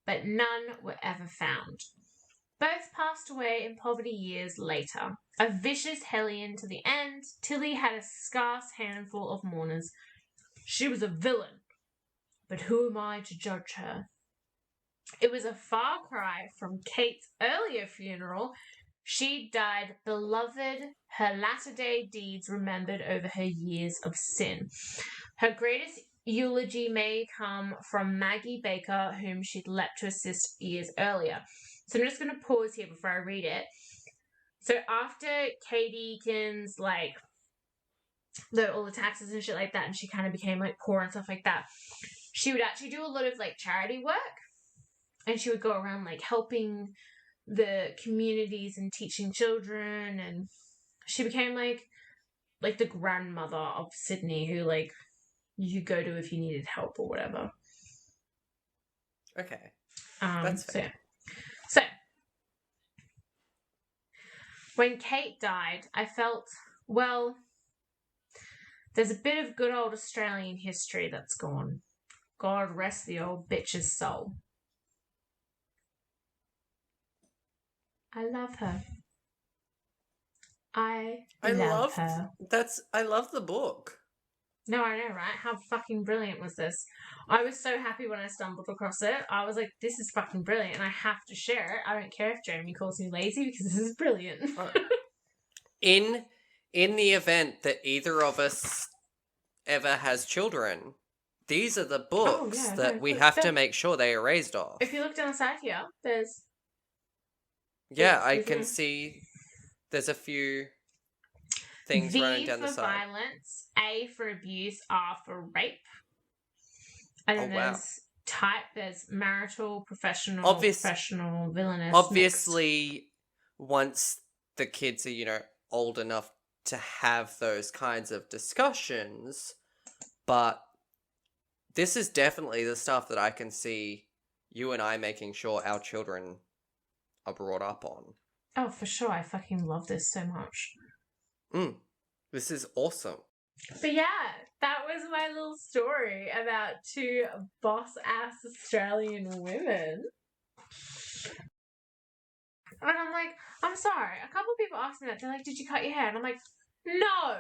but none were ever found. Both passed away in poverty years later. A vicious hellion to the end, Tilly had a scarce handful of mourners. She was a villain, but who am I to judge her? It was a far cry from Kate's earlier funeral. She died beloved, her latter-day deeds remembered over her years of sin. Her greatest eulogy may come from Maggie Baker, whom she'd leapt to assist years earlier. So I'm just going to pause here before I read it. So after Katekins, like, all the taxes and shit like that, and she kind of became, like, poor and stuff like that, she would actually do a lot of, like, charity work. And she would go around, like, helping the communities and teaching children. And she became, like the grandmother of Sydney, who, like, you could go to if you needed help or whatever. Okay. That's fair. So, when Kate died, I felt, well, there's a bit of good old Australian history that's gone. God rest the old bitch's soul. I love her. I love her. I love the book. No, I know, right? How fucking brilliant was this? I was so happy when I stumbled across it. I was like, this is fucking brilliant, and I have to share it. I don't care if Jeramie calls me lazy because this is brilliant. In the event that either of us ever has children, these are the books that we have to make sure they are raised off. If you look down the side here, there's... Yeah, I can see there's a few things running down the side. V for violence, A for abuse, R for rape. And then there's type, there's marital, professional, villainous. Obviously, once the kids are, old enough to have those kinds of discussions, but this is definitely the stuff that I can see you and I making sure our children are brought up on. Oh, for sure. I fucking love this so much. This is awesome. But yeah, that was my little story about two boss-ass Australian women. And I'm like, I'm sorry. A couple of people asked me that. They're like, did you cut your hair? And I'm like, no.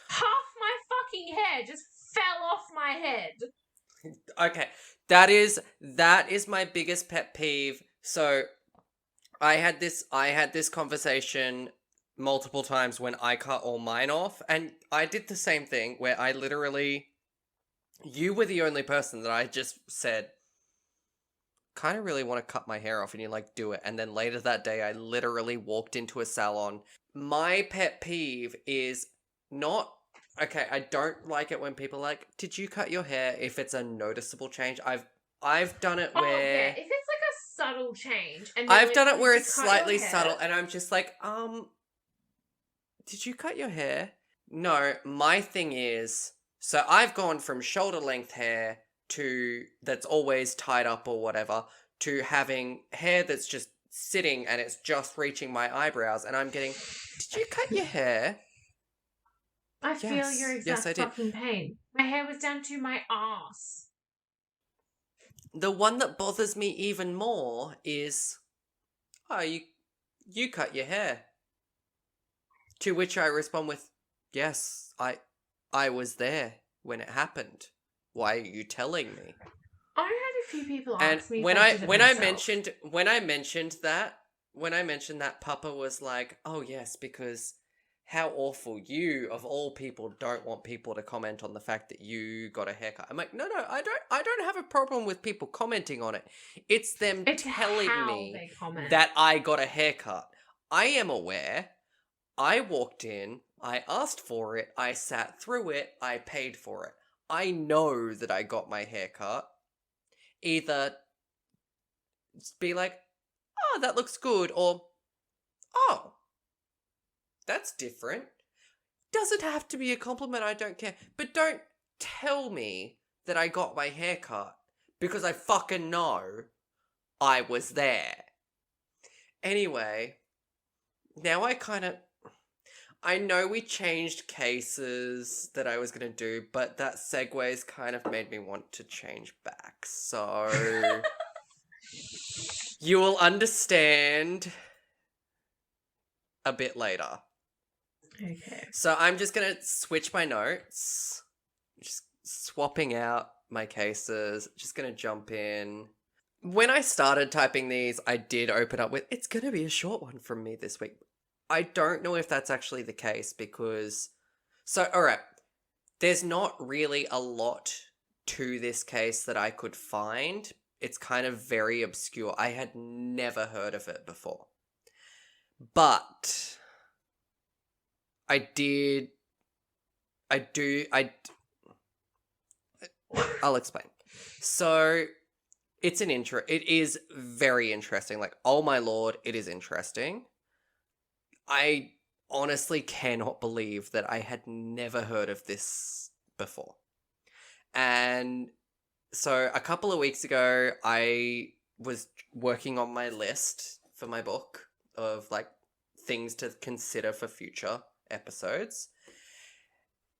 Half my fucking hair just fell off my head. Okay. That is my biggest pet peeve. So I had this conversation multiple times when I cut all mine off, and I did the same thing where I literally, you were the only person that I just said, kind of really want to cut my hair off, and you're like, do it. And then later that day, I literally walked into a salon. My pet peeve is not, okay, I don't like it when people are like, did you cut your hair? If it's a noticeable change, I've done it where... If it's like a subtle change. And I've done it where it's slightly subtle, and I'm just like, did you cut your hair? No, my thing is, so I've gone from shoulder length hair to that's always tied up or whatever, to having hair that's just sitting and it's just reaching my eyebrows, and I'm getting, did you cut your hair? I feel your exact fucking pain. My hair was down to my arse. The one that bothers me even more is, oh, you cut your hair. To which I respond with, yes, I was there when it happened. Why are you telling me? I had a few people ask me. When I mentioned that, Papa was like, oh yes, because how awful, you of all people don't want people to comment on the fact that you got a haircut. I'm like, no, I don't have a problem with people commenting on it. It's them telling me that I got a haircut. I am aware. I walked in, I asked for it, I sat through it, I paid for it. I know that I got my hair cut. Either be like, oh, that looks good, or, oh, that's different. Doesn't have to be a compliment, I don't care. But don't tell me that I got my hair cut, because I fucking know I was there. Anyway, now I know we changed cases that I was going to do, but that segue's kind of made me want to change back. So you will understand a bit later. Okay. So I'm just going to switch my notes. Just swapping out my cases. Just going to jump in. When I started typing these, I did open up with, it's going to be a short one from me this week. I don't know if that's actually the case because... So, alright. There's not really a lot to this case that I could find. It's kind of very obscure. I had never heard of it before. But... I'll explain. So, it is very interesting. Like, oh my lord, it is interesting. I honestly cannot believe that I had never heard of this before. And so a couple of weeks ago, I was working on my list for my book of like things to consider for future episodes.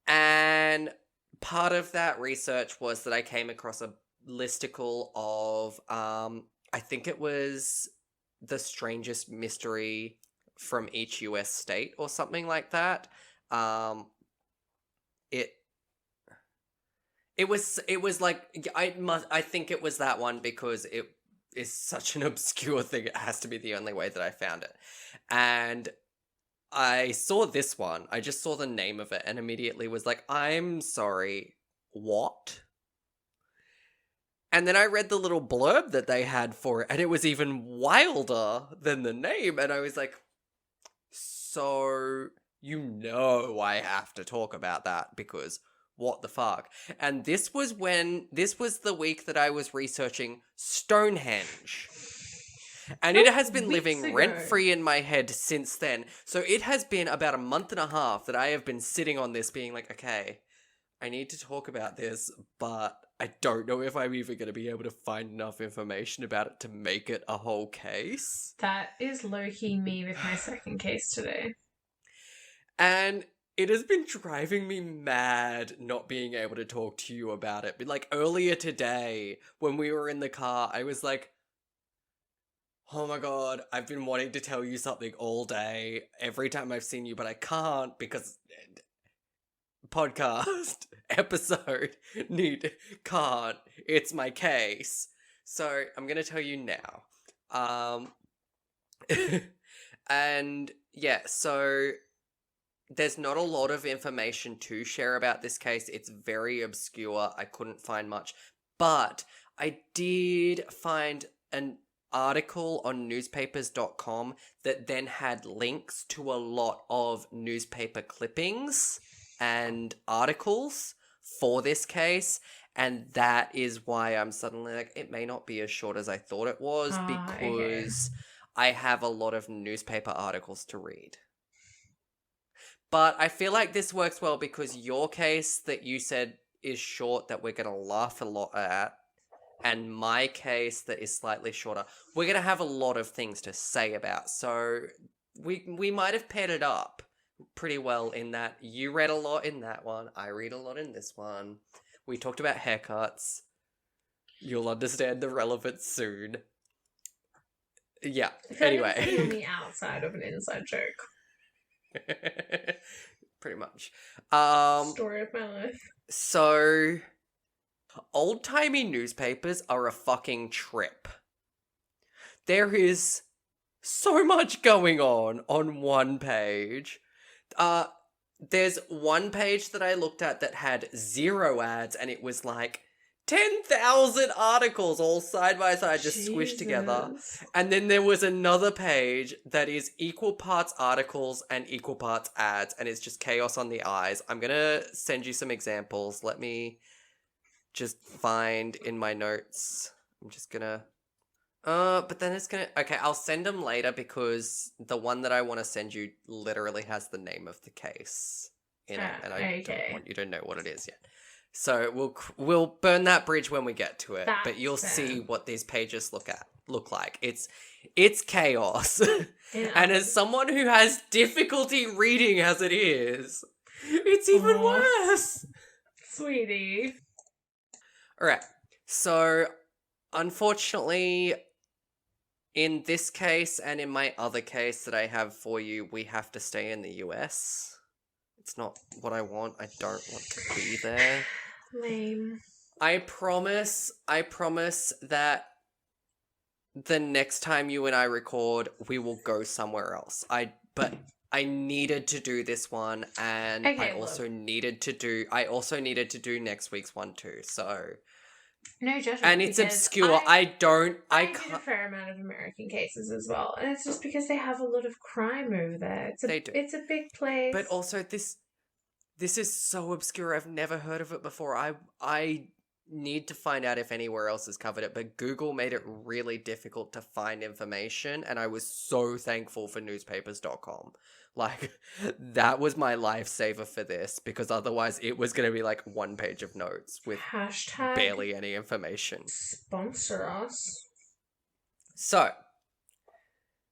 And part of that research was that I came across a listicle of, I think it was the strangest mystery from each US state or something like that. It was like, I think it was that one because it is such an obscure thing. It has to be the only way that I found it. And I saw this one. I just saw the name of it and immediately was like, I'm sorry, what? And then I read the little blurb that they had for it, and it was even wilder than the name. And I was like, so I have to talk about that because what the fuck? And this was the week that I was researching Stonehenge. And it has been living rent-free in my head since then. So it has been about a month and a half that I have been sitting on this being like, okay, I need to talk about this, but I don't know if I'm even going to be able to find enough information about it to make it a whole case. That is low-key me with my second case today. And it has been driving me mad not being able to talk to you about it. But like earlier today, when we were in the car, I was like, oh my god, I've been wanting to tell you something all day, every time I've seen you, but I can't because podcast episode can't. It's my case. So I'm going to tell you now. And yeah, so there's not a lot of information to share about this case. It's very obscure. I couldn't find much. But I did find an article on newspapers.com that then had links to a lot of newspaper clippings and articles for this case. And that is why I'm suddenly like, it may not be as short as I thought it was because I have a lot of newspaper articles to read. But I feel like this works well because your case that you said is short that we're going to laugh a lot at, and my case that is slightly shorter, we're going to have a lot of things to say about. So we might have paired it up pretty well in that you read a lot in that one, I read a lot in this one. We talked about haircuts. You'll understand the relevance soon. Yeah, anyway. It's on the outside of an inside joke. Pretty much. Story of my life. So, old-timey newspapers are a fucking trip. There is so much going on one page. There's one page that I looked at that had 0 ads, and it was like 10,000 articles all side by side just squished together. And then there was another page that is equal parts articles and equal parts ads, and it's just chaos on the eyes. I'm gonna send you some examples. Let me just find in my notes. I'm just gonna... but then it's gonna... Okay, I'll send them later because the one that I want to send you literally has the name of the case in it, and I don't want you to know what it is yet. So we'll burn that bridge when we get to it, but you'll see what these pages look like. It's chaos. And as someone who has difficulty reading as it is, it's even worse. Sweetie. Alright, so unfortunately, in this case and in my other case that I have for you, we have to stay in the US. It's not what I want. I don't want to be there. Lame. I promise that the next time you and I record, we will go somewhere else. But I needed to do this one, and I also needed to do next week's one too. So no judgment. And it's obscure. I can't. did a fair amount of American cases as well, and it's just because they have a lot of crime over there. They do. It's a big place. But also this is so obscure. I've never heard of it before. I need to find out if anywhere else has covered it, but Google made it really difficult to find information, and I was so thankful for newspapers.com. Like, that was my lifesaver for this, because otherwise it was going to be like one page of notes with Hashtag barely any information. sponsor us. So,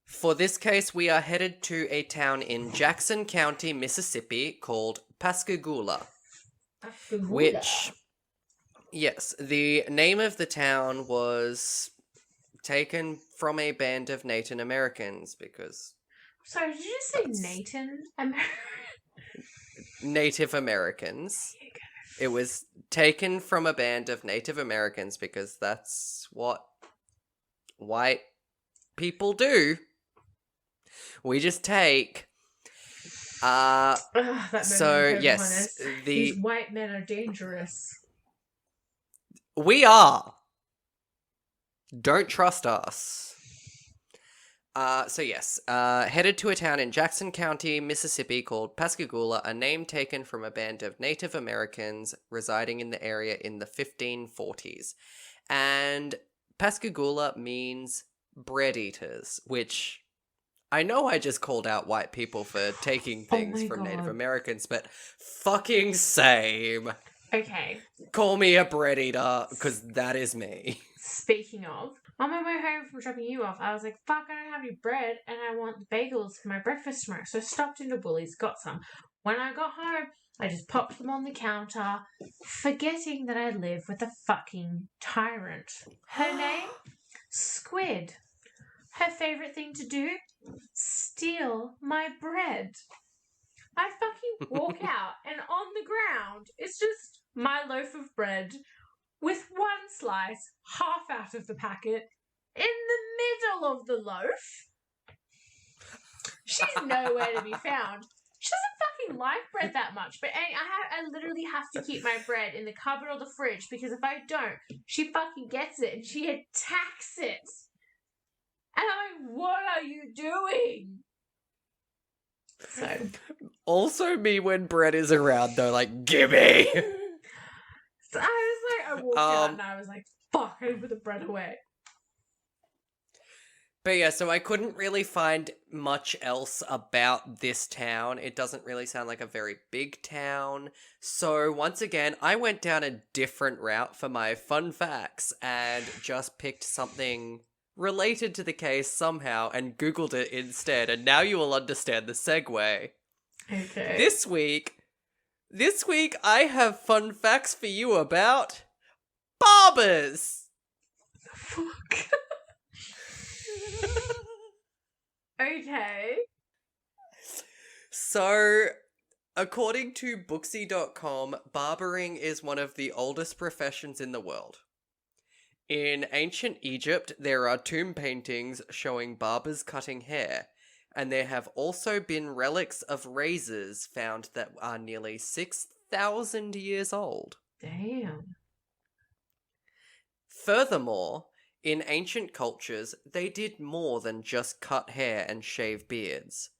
For this case, we are headed to a town in Jackson County, Mississippi called Pascagoula, which, yes, the name of the town was taken from a band of Native Americans because Sorry, did you just say Native Americans. It was taken from a band of Native Americans because that's what white people do. We just take. that So yes, these white men are dangerous. We are. Don't trust us. So yes, headed to a town in Jackson County, Mississippi called Pascagoula, a name taken from a band of Native Americans residing in the area in the 1540s. And Pascagoula means bread eaters, which I know I just called out white people for taking things from Native Americans, but fucking same. Okay. Call me a bread eater, because that is me. Speaking of, on my way home from dropping you off, I was like, fuck, I don't have any bread, and I want bagels for my breakfast tomorrow. So I stopped into Woolies, got some. When I got home, I just popped them on the counter, forgetting that I live with a fucking tyrant. Her name? Squid. Her favourite thing to do? Steal my bread. I fucking walk out, and on the ground, it's just my loaf of bread with one slice half out of the packet in the middle of the loaf. She's nowhere to be found. She doesn't fucking like bread that much, but I literally have to keep my bread in the cupboard or the fridge because if I don't, she fucking gets it and she attacks it. And I'm like, what are you doing? So. Also me when bread is around though, like, gimme! So I walked out and I was like, fuck, I put the bread away. But yeah, so I couldn't really find much else about this town. It doesn't really sound like a very big town. So once again, I went down a different route for my fun facts and just picked something related to the case somehow and Googled it instead. And now you will understand the segue. Okay. This week I have fun facts for you about barbers. Fuck. Okay. So, according to Booksy.com, barbering is one of the oldest professions in the world. In ancient Egypt, there are tomb paintings showing barbers cutting hair, and there have also been relics of razors found that are nearly 6,000 years old. Damn. Furthermore, in ancient cultures, they did more than just cut hair and shave beards.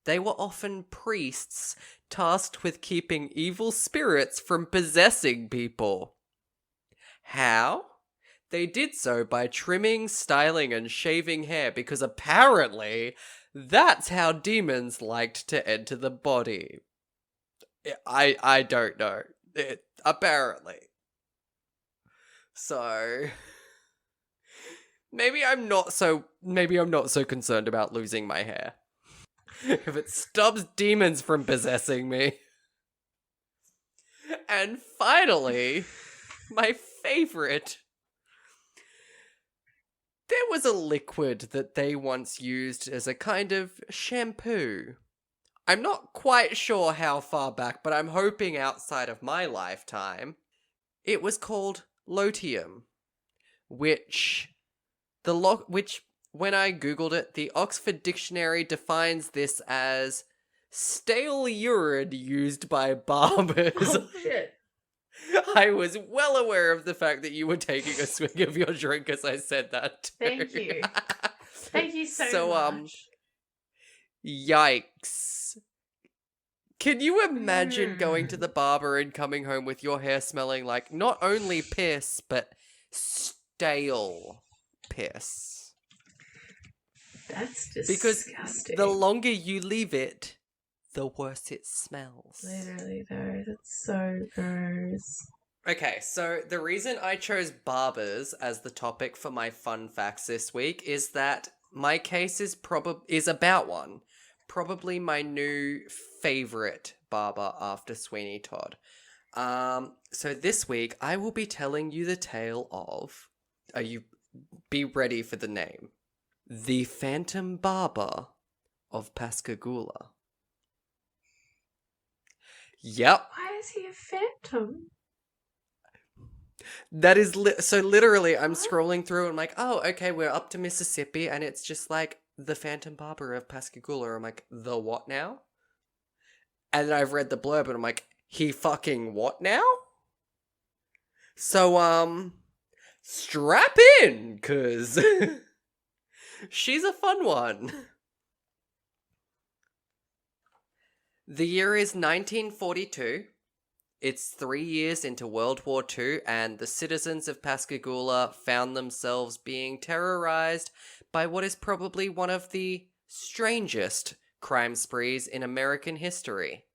They were often priests tasked with keeping evil spirits from possessing people. How? They did so by trimming, styling, and shaving hair because apparently that's how demons liked to enter the body. I don't know. Apparently. So maybe I'm not so concerned about losing my hair. If it stops demons from possessing me. And finally, my favorite. There was a liquid that they once used as a kind of shampoo. I'm not quite sure how far back, but I'm hoping outside of my lifetime. It was called Lotium, which when I googled it, the Oxford Dictionary defines this as stale urine used by barbers. Oh, shit. I was well aware of the fact that you were taking a swig of your drink as I said that too. Thank you. Thank you so much. Yikes. Can you imagine going to the barber and coming home with your hair smelling like not only piss, but stale piss? That's disgusting. Because the longer you leave it, the worse it smells. Literally, though. That's so gross. Okay, so the reason I chose barbers as the topic for my fun facts this week is that my case is about one. Probably my new favorite barber after Sweeney Todd. So this week I will be telling you the tale of. Be ready for the name. The Phantom Barber of Pascagoula. Yep. Why is he a phantom? That is so literally I'm What? scrolling through and I'm like, oh, okay, we're up to Mississippi and it's just like the Phantom Barber of Pascagoula. I'm like, the what now? And then I've read the blurb and I'm like, he fucking what now? So, strap in, cause she's a fun one. The year is 1942. It's 3 years into World War II, and the citizens of Pascagoula found themselves being terrorized by what is probably one of the strangest crime sprees in American history.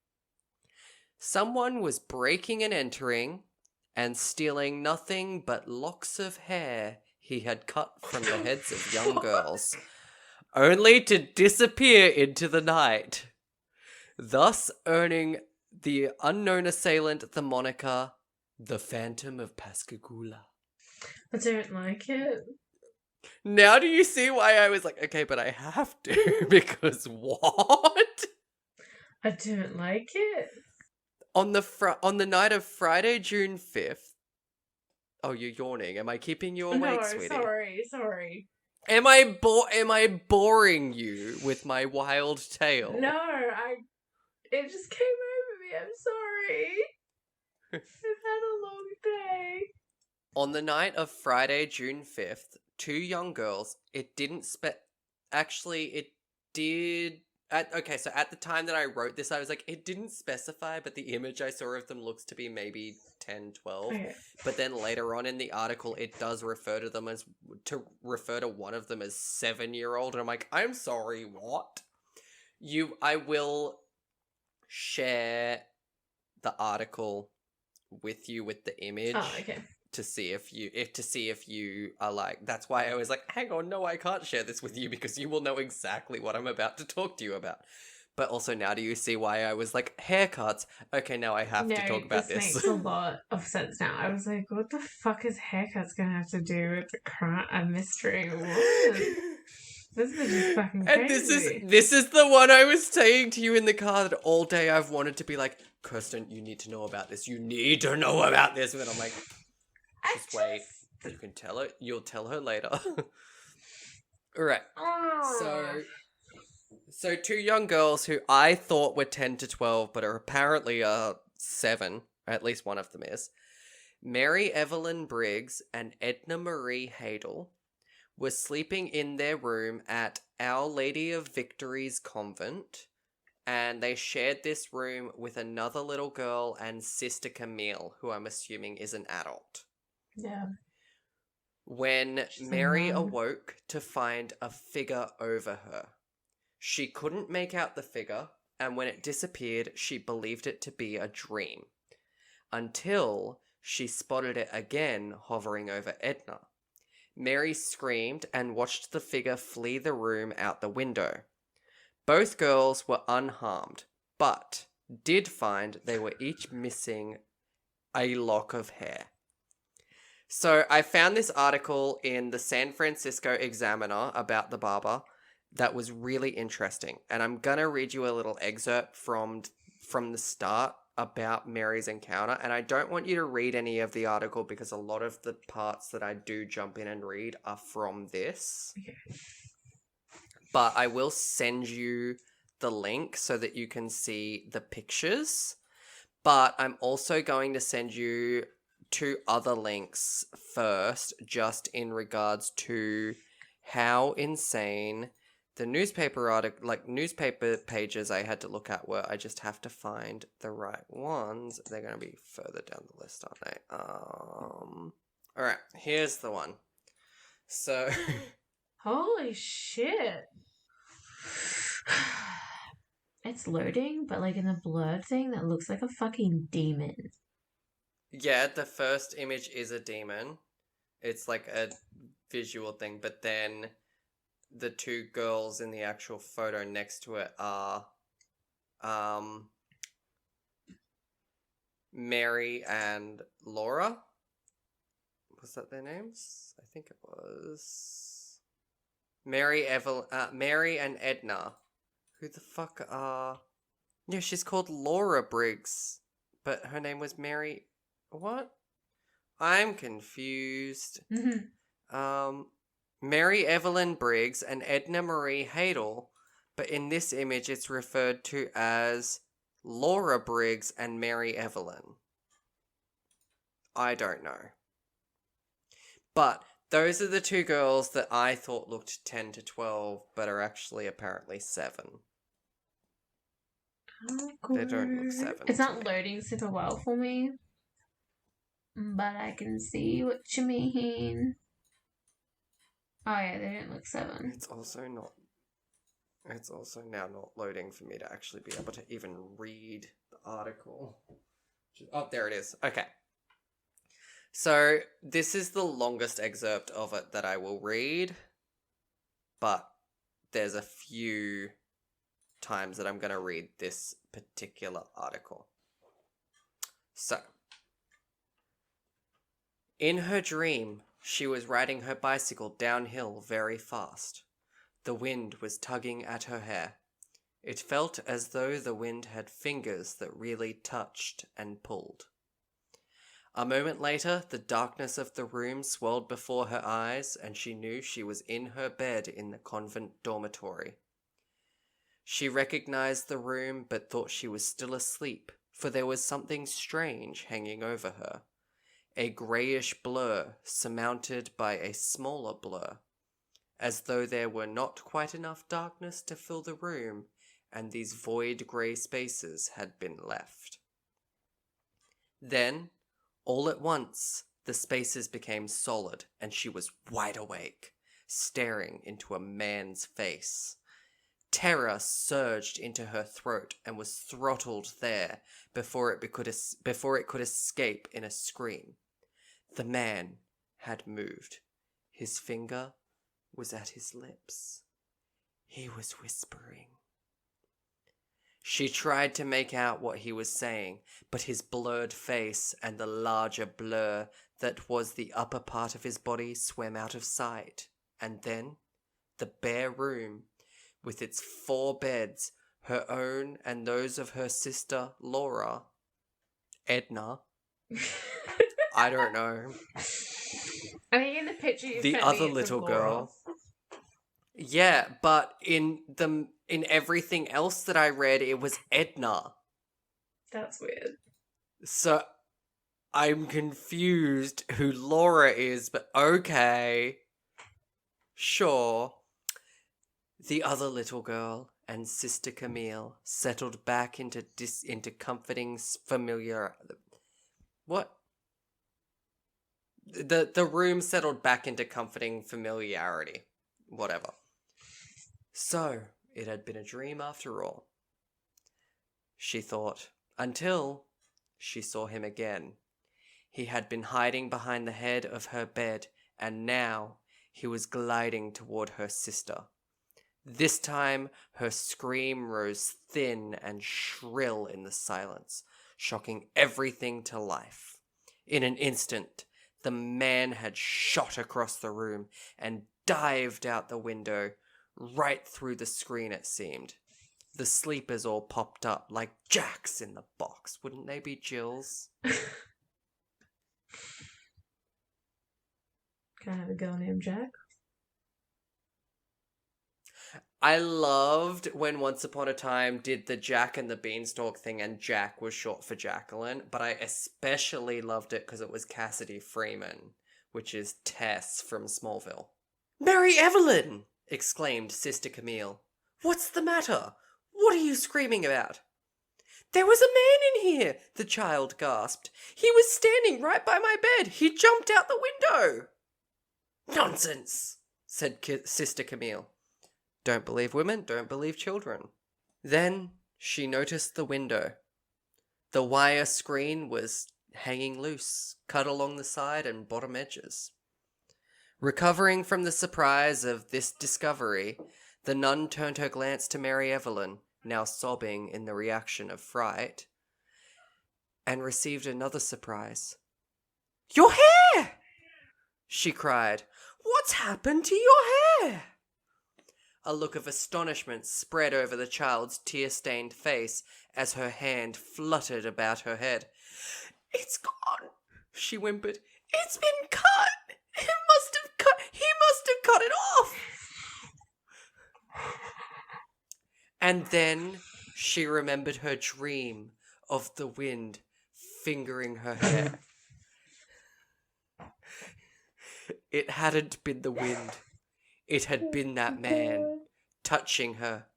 Someone was breaking and entering and stealing nothing but locks of hair he had cut from the heads of young girls, only to disappear into the night, thus earning the unknown assailant the moniker, the Phantom of Pascagoula. I don't like it. Now do you see why I was like, okay, but I have to, because what? I don't like it. On the night of Friday, June 5th. Oh, you're yawning. Am I keeping you awake, No, sweetie? sorry. Am I boring you with my wild tale? No, it just came over me. I'm sorry. I've had a long day. On the night of Friday, June 5th, two young girls, it did... so at the time that I wrote this, I was like, it didn't specify, but the image I saw of them looks to be maybe 10, 12. Okay. But then later on in the article, it does refer to one of them as 7-year-old. And I'm like, I'm sorry, what? I will share the article with you with the image. Oh, okay. To see if you are like, that's why I was like, hang on, no, I can't share this with you because you will know exactly what I'm about to talk to you about. But also now do you see why I was like, haircuts? Okay, now I have to talk about this. Makes a lot of sense now. I was like, what the fuck is haircuts gonna have to do with a mystery? What? This is just fucking crazy. And this is the one I was saying to you in the car that all day I've wanted to be like, Kirstyn, you need to know about this. You need to know about this. And then I'm like, just wait. You can tell her. You'll tell her later. All right. So two young girls who I thought were 10 to 12, but are apparently 7. At least one of them is. Mary Evelyn Briggs and Edna Marie Hadel were sleeping in their room at Our Lady of Victory's convent, and they shared this room with another little girl and Sister Camille, who I'm assuming is an adult. Yeah. When Mary awoke to find a figure over her. She couldn't make out the figure, and when it disappeared, she believed it to be a dream. Until she spotted it again hovering over Edna. Mary screamed and watched the figure flee the room out the window. Both girls were unharmed, but did find they were each missing a lock of hair. So I found this article in the San Francisco Examiner about the barber that was really interesting. And I'm going to read you a little excerpt from the start about Mary's encounter. And I don't want you to read any of the article because a lot of the parts that I do jump in and read are from this. Okay. But I will send you the link so that you can see the pictures. But I'm also going to send you 2 other links first, just in regards to how insane the newspaper pages I had to look at were. I just have to find the right ones. They're going to be further down the list, aren't they? All right, here's the one. So, holy shit. It's loading, but like in the blurred thing, that looks like a fucking demon. yeah, the first image is a demon. It's like a visual thing, but then the two girls in the actual photo next to it are Mary and Laura. Was that their names? I think it was Mary and Edna. Who the fuck are... Yeah, she's called Laura Briggs, but her name was Mary... What? I'm confused. Mary Evelyn Briggs and Edna Marie Hadel, but in this image it's referred to as Laura Briggs and Mary Evelyn. I don't know. But those are the two girls that I thought looked 10 to 12, but are actually apparently 7. They don't look 7. It's not loading super well for me, but I can see what you mean. Oh yeah, they don't look 7. It's also now not loading for me to actually be able to even read the article. Oh, there it is. Okay. So, this is the longest excerpt of it that I will read, but there's a few times that I'm going to read this particular article. So, in her dream, she was riding her bicycle downhill very fast. The wind was tugging at her hair. It felt as though the wind had fingers that really touched and pulled. A moment later, the darkness of the room swirled before her eyes, and she knew she was in her bed in the convent dormitory. She recognized the room, but thought she was still asleep, for there was something strange hanging over her. A greyish blur surmounted by a smaller blur, as though there were not quite enough darkness to fill the room, and these void grey spaces had been left. Then, all at once, the spaces became solid, and she was wide awake, staring into a man's face. Terror surged into her throat and was throttled there before it could escape in a scream. The man had moved. His finger was at his lips. He was whispering. She tried to make out what he was saying, but his blurred face and the larger blur that was the upper part of his body swam out of sight. And then, the bare room, with its 4 beds, her own and those of her sister Laura, Edna, I don't know. I think in the picture you The sent other me, it's little of Laura. girl. Yeah, but in everything else that I read, it was Edna. That's weird. So I'm confused who Laura is, but okay. Sure. The other little girl and Sister Camille settled back into comforting familiar... What? The room settled back into comforting familiarity. Whatever. So, it had been a dream after all. She thought, until she saw him again. He had been hiding behind the head of her bed, and now he was gliding toward her sister. This time, her scream rose thin and shrill in the silence, shocking everything to life. In an instant, the man had shot across the room and dived out the window, right through the screen it seemed. The sleepers all popped up like jacks in the box. Wouldn't they be Jills? Can I have a girl named Jack? I loved when Once Upon a Time did the Jack and the Beanstalk thing and Jack was short for Jacqueline, but I especially loved it because it was Cassidy Freeman, which is Tess from Smallville. Mary Evelyn! Exclaimed Sister Camille. What's the matter? What are you screaming about? There was a man in here, the child gasped. He was standing right by my bed. He jumped out the window. Nonsense, said Sister Camille. Don't believe women, don't believe children. Then she noticed the window. The wire screen was hanging loose, cut along the side and bottom edges. Recovering from the surprise of this discovery, the nun turned her glance to Mary Evelyn, now sobbing in the reaction of fright, and received another surprise. "Your hair!" she cried. "What's happened to your hair?" A look of astonishment spread over the child's tear-stained face as her hand fluttered about her head. "It's gone," she whimpered. "It's been cut. He must have cut it off." And then she remembered her dream of the wind fingering her hair. It hadn't been the wind. It had been that man touching her.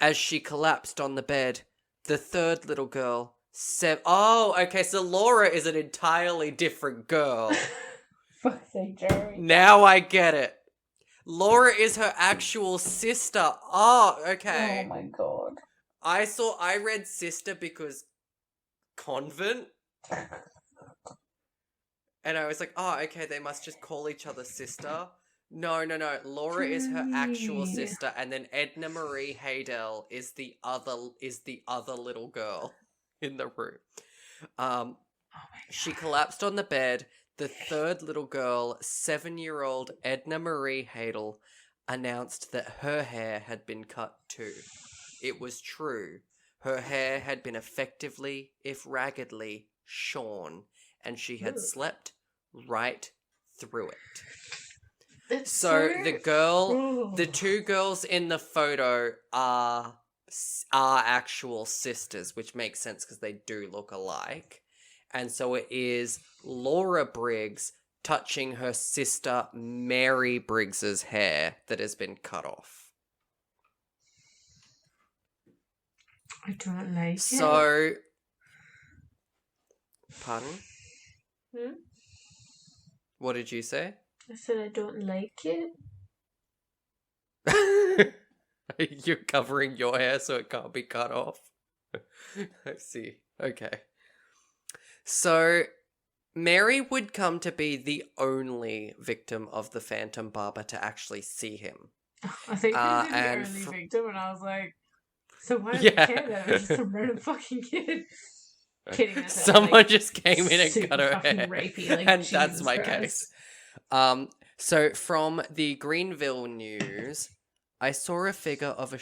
As she collapsed on the bed, the third little girl said, "Oh, okay, so Laura is an entirely different girl." Fuck's sake, Jeramie. Now I get it. Laura is her actual sister. Oh, okay. Oh my god. I read sister because convent. And I was like, oh, okay, they must just call each other sister. No. Laura is her actual sister, and then Edna Marie Haydel is the other little girl in the room. She collapsed on the bed. The third little girl, 7-year-old Edna Marie Haydel, announced that her hair had been cut too. It was true. Her hair had been effectively, if raggedly, shorn, and she had slept right through it. So the two girls in the photo are actual sisters, which makes sense because they do look alike. And so it is Laura Briggs touching her sister Mary Briggs's hair that has been cut off. I don't like it. So, pardon? What did you say? I said I don't like it. You're covering your hair so it can't be cut off. I see. Okay. So, Mary would come to be the only victim of the Phantom Barber to actually see him. I think he was the only victim, and I was like, so why do you care that it was just some random fucking kid? Kidding. Someone just came in and cut her hair. Rapey, and Jesus that's my Christ. case. So from the Greenville News, I saw a figure of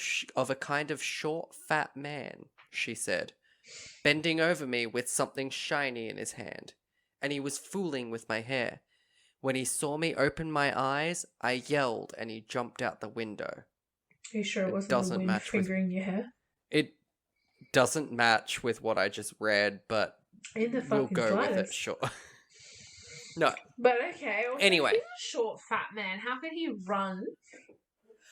a kind of short, fat man, she said, bending over me with something shiny in his hand, and he was fooling with my hair. When he saw me open my eyes, I yelled and he jumped out the window. Are you sure it wasn't the wind fingering your hair? It doesn't match with what I just read, but we'll go with it, sure. No. But okay. Anyway. He's a short, fat man. How could he run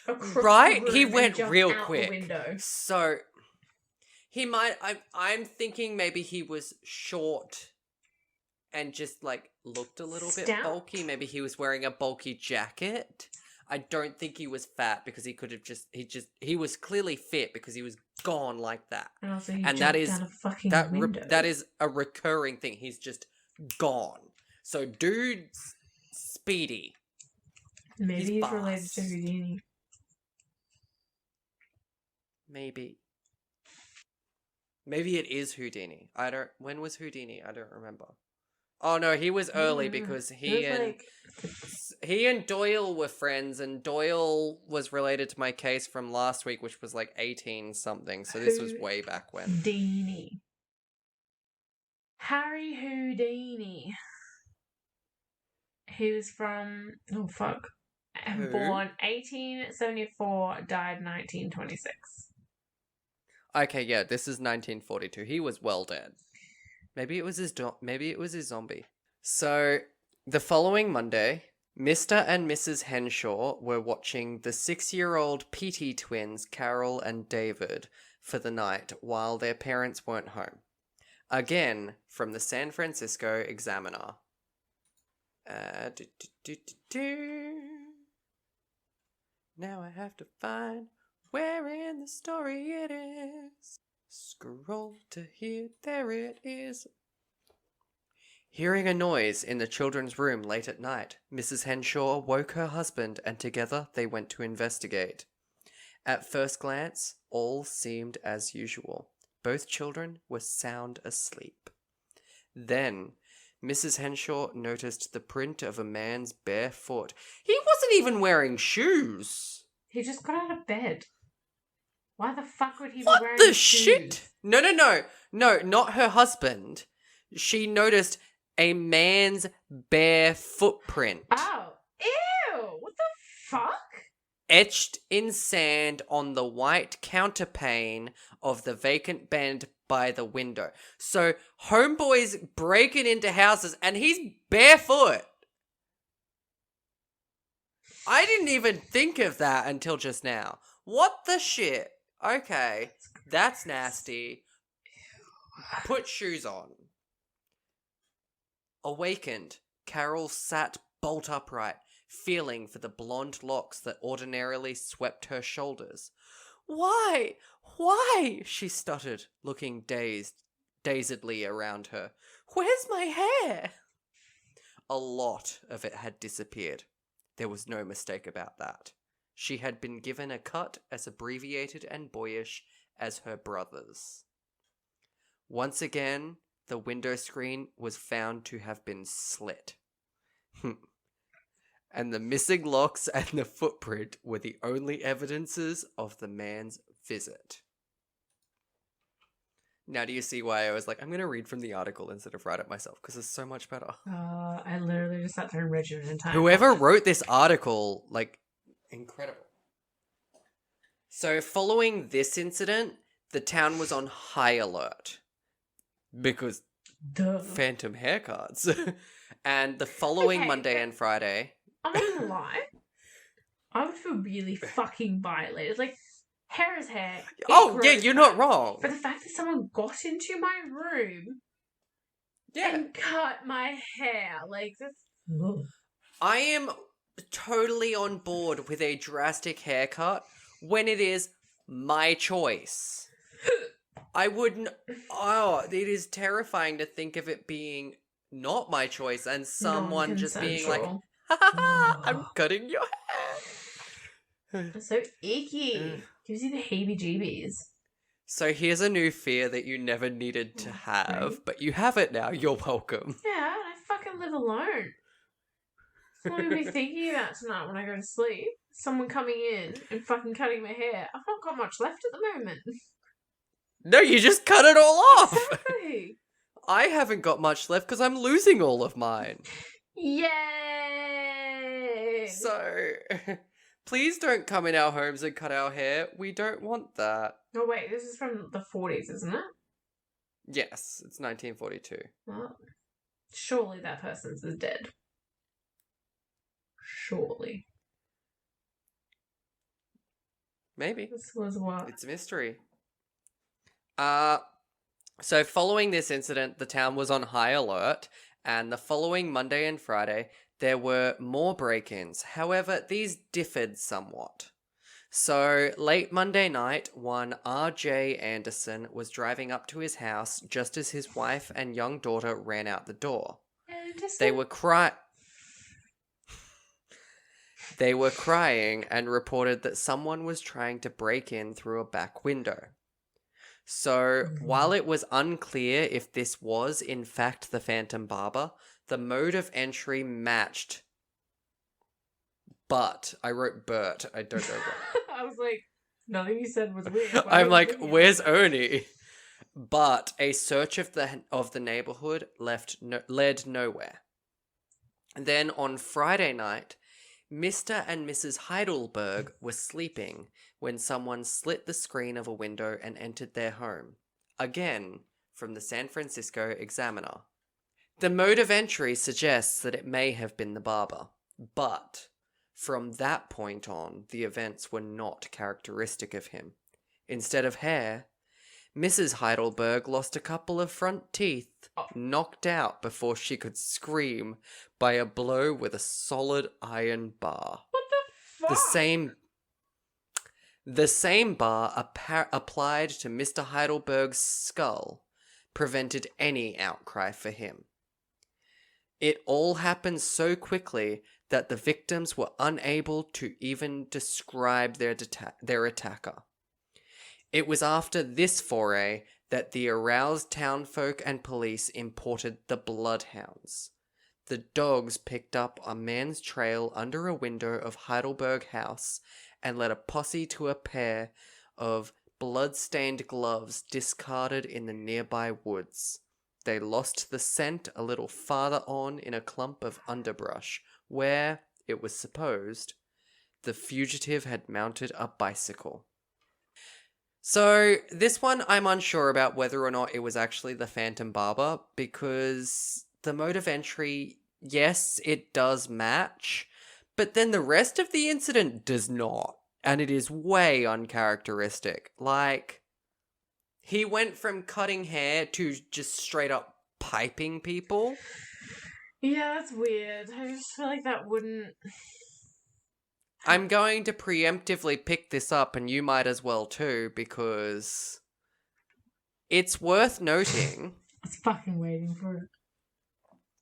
across right? the room He went and jump real out quick. The window? So, he might... I'm thinking maybe he was short and just, like, looked a little bit bulky. Maybe he was wearing a bulky jacket. I don't think he was fat because he could have he was clearly fit because he was gone like that. And also and that is down a fucking window. That is a recurring thing. He's just gone. So dude's speedy. Maybe he's related to Houdini. Maybe it is Houdini. When was Houdini? I don't remember. Oh no, he was early because he and Doyle were friends, and Doyle was related to my case from last week, which was like 18 something. So this was way back when. Houdini. Harry Houdini. He was from born 1874, died 1926. Okay, yeah, this is 1942. He was well dead. Maybe it was his zombie. So, the following Monday, Mr. and Mrs. Henshaw were watching the 6-year-old Petey twins, Carol and David, for the night while their parents weren't home. Again, from the San Francisco Examiner. Now I have to find where in the story it is. Scroll to here, there it is. Hearing a noise in the children's room late at night, Mrs. Henshaw woke her husband and together they went to investigate. At first glance, all seemed as usual. Both children were sound asleep. Then, Mrs. Henshaw noticed the print of a man's bare foot. He wasn't even wearing shoes. He just got out of bed. Why the fuck would he be What wearing the shoes? shit? No, not her husband. She noticed a man's bare footprint. Oh, ew! What the fuck? Etched in sand on the white counterpane of the vacant bed by the window. So, homeboy's breaking into houses and he's barefoot. I didn't even think of that until just now. What the shit? Okay, that's nasty. Put shoes on. Awakened, Carol sat bolt upright, feeling for the blonde locks that ordinarily swept her shoulders. Why? Why? She stuttered, looking dazedly around her. Where's my hair? A lot of it had disappeared. There was no mistake about that. She had been given a cut as abbreviated and boyish as her brother's. Once again, the window screen was found to have been slit. And the missing locks and the footprint were the only evidences of the man's visit. Now do you see why I was like, I'm going to read from the article instead of write it myself, because it's so much better. I literally just sat there and read it in time. Whoever wrote this article, like, incredible. So following this incident, the town was on high alert. Because phantom haircuts. And the following Monday and Friday... I'm not gonna lie. I would feel really fucking violated. Like, hair is hair. Oh, yeah, you're not wrong. But the fact that someone got into my room and cut my hair, like, that's... I am totally on board with a drastic haircut when it is my choice. I wouldn't... Oh, it is terrifying to think of it being not my choice and someone just being like, ha ha ha, I'm cutting your hair. It's so icky. Gives you the heebie-jeebies. So here's a new fear that you never needed to have, but you have it now. You're welcome. Yeah, I fucking live alone. That's what I'm going to be thinking about tonight when I go to sleep. Someone coming in and fucking cutting my hair. I've not got much left at the moment. No, you just cut it all off. Exactly. I haven't got much left because I'm losing all of mine. Yay! So, please don't come in our homes and cut our hair. We don't want that. No, wait, this is from the 40s, isn't it? Yes, it's 1942. Well, surely that person's is dead. Surely. Maybe. This was what? It's a mystery. So following this incident, the town was on high alert, and the following Monday and Friday, there were more break-ins. However, these differed somewhat. So, late Monday night, one R.J. Anderson was driving up to his house just as his wife and young daughter ran out the door. Anderson? They were crying and reported that someone was trying to break in through a back window. So, while it was unclear if this was, in fact, the Phantom Barber, the mode of entry matched. But, I wrote Bert, I don't know why. I was like, nothing you said was weird. I'm like, where's Ernie? But a search of the neighborhood led nowhere. And then on Friday night, Mr. and Mrs. Heidelberg were sleeping when someone slit the screen of a window and entered their home. Again, from the San Francisco Examiner. The mode of entry suggests that it may have been the barber, but from that point on, the events were not characteristic of him. Instead of hair, Mrs. Heidelberg lost a couple of front teeth, knocked out before she could scream by a blow with a solid iron bar. What the fuck? The same bar applied to Mr. Heidelberg's skull prevented any outcry for him. It all happened so quickly that the victims were unable to even describe their attacker. It was after this foray that the aroused townfolk and police imported the bloodhounds. The dogs picked up a man's trail under a window of Heidelberg House and led a posse to a pair of blood-stained gloves discarded in the nearby woods. They lost the scent a little farther on in a clump of underbrush, where, it was supposed, the fugitive had mounted a bicycle. So, this one I'm unsure about whether or not it was actually the Phantom Barber, because the mode of entry, yes, it does match, but then the rest of the incident does not, and it is way uncharacteristic. Like, he went from cutting hair to just straight up piping people. Yeah, that's weird. I just feel like that wouldn't... I'm going to preemptively pick this up, and you might as well too, because it's worth noting. I was fucking waiting for it.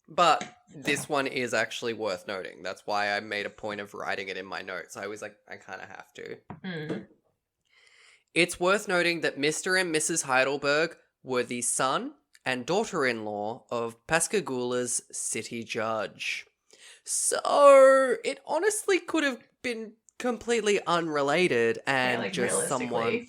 But this one is actually worth noting. That's why I made a point of writing it in my notes. I was like, I kind of have to. Mm. It's worth noting that Mr. and Mrs. Heidelberg were the son and daughter-in-law of Pascagoula's city judge. So it honestly could have been completely unrelated and just someone,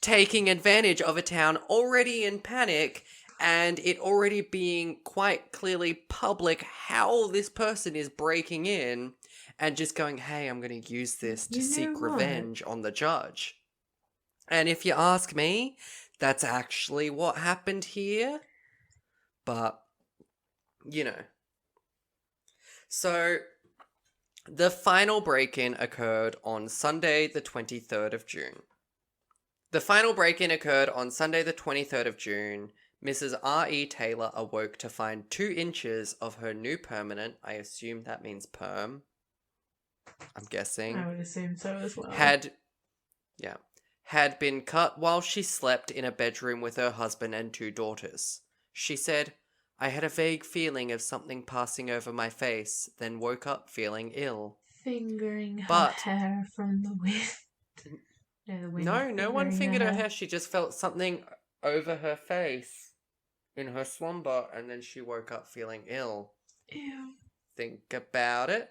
taking advantage of a town already in panic and it already being quite clearly public how this person is breaking in and just going, hey, I'm going to use this to seek revenge on the judge. And if you ask me, that's actually what happened here. But, So, the final break-in occurred on Sunday the 23rd of June. Mrs. R.E. Taylor awoke to find 2 inches of her new permanent, I assume that means perm, I'm guessing. I would assume so as well. Had been cut while she slept in a bedroom with her husband and 2 daughters. She said, I had a vague feeling of something passing over my face, then woke up feeling ill. Fingering her hair from the wind. No one fingered her hair. She just felt something over her face in her slumber, and then she woke up feeling ill. Ew. Think about it.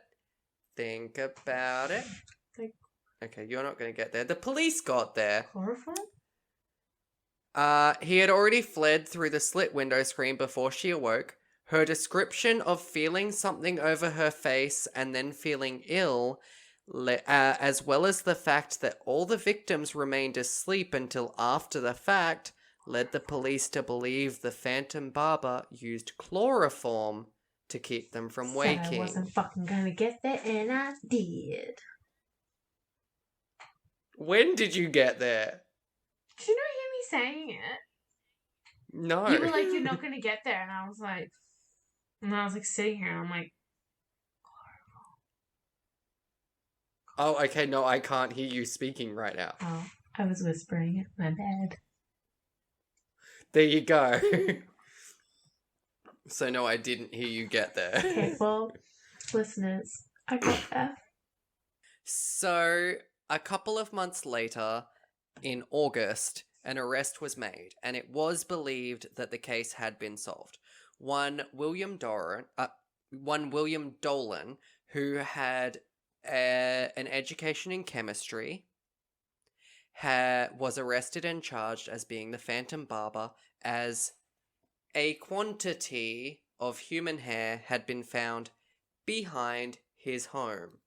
Okay, you're not going to get there. The police got there. Horrifying? He had already fled through the slit window screen before she awoke. Her description of feeling something over her face and then feeling ill, as well as the fact that all the victims remained asleep until after the fact, led the police to believe the Phantom Barber used chloroform to keep them from waking. Said I wasn't fucking gonna get there, and I did. When did you get there? Did you not hear me saying it? No. You were like, you're not gonna get there, and I was like sitting here, and I'm like, oh, okay, no, I can't hear you speaking right now. oh, I was whispering it, my bad. There you go. So no, I didn't hear you get there. Okay, well, listeners, I got there. So, a couple of months later, in August, an arrest was made, and it was believed that the case had been solved. One William Dolan, who had an education in chemistry, was arrested and charged as being the Phantom Barber, as a quantity of human hair had been found behind his home.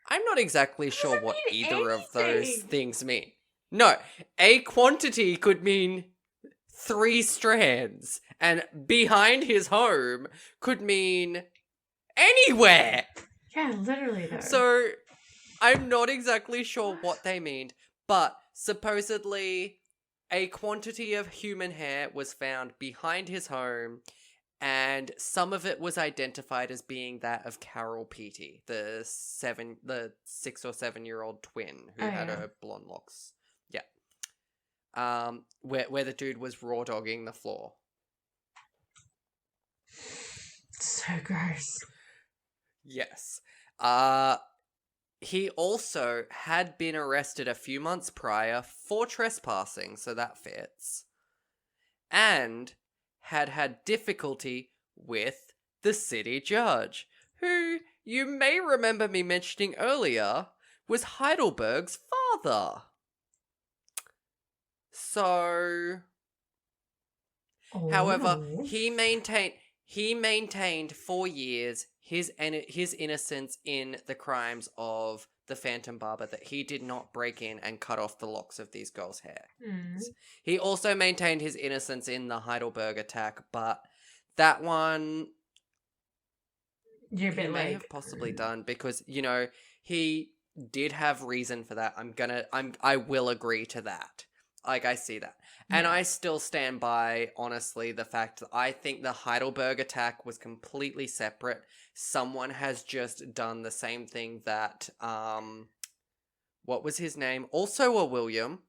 I'm not exactly sure what either of those things mean. No, a quantity could mean 3 strands, and behind his home could mean anywhere. Yeah, literally though. So, I'm not exactly sure what they mean, but supposedly a quantity of human hair was found behind his home, and some of it was identified as being that of Carol Petey, the 6 or 7 year old twin who had her blonde locks. Yeah. Where the dude was raw dogging the floor. So gross. Yes. He also had been arrested a few months prior for trespassing, so that fits. And had difficulty with the city judge, who you may remember me mentioning earlier was Heidelberg's father. So, however, Oh. he maintained for years his innocence in the crimes of the Phantom Barber, that he did not break in and cut off the locks of these girls' hair. He also maintained his innocence in the Heidelberg attack, but that one You're a he bit may like have possibly done because, you know, he did have reason for that. I will agree to that. Like, I see that. And Yeah. I still stand by, honestly, the fact that I think the Heidelberg attack was completely separate. Someone has just done the same thing that, what was his name? Also a William.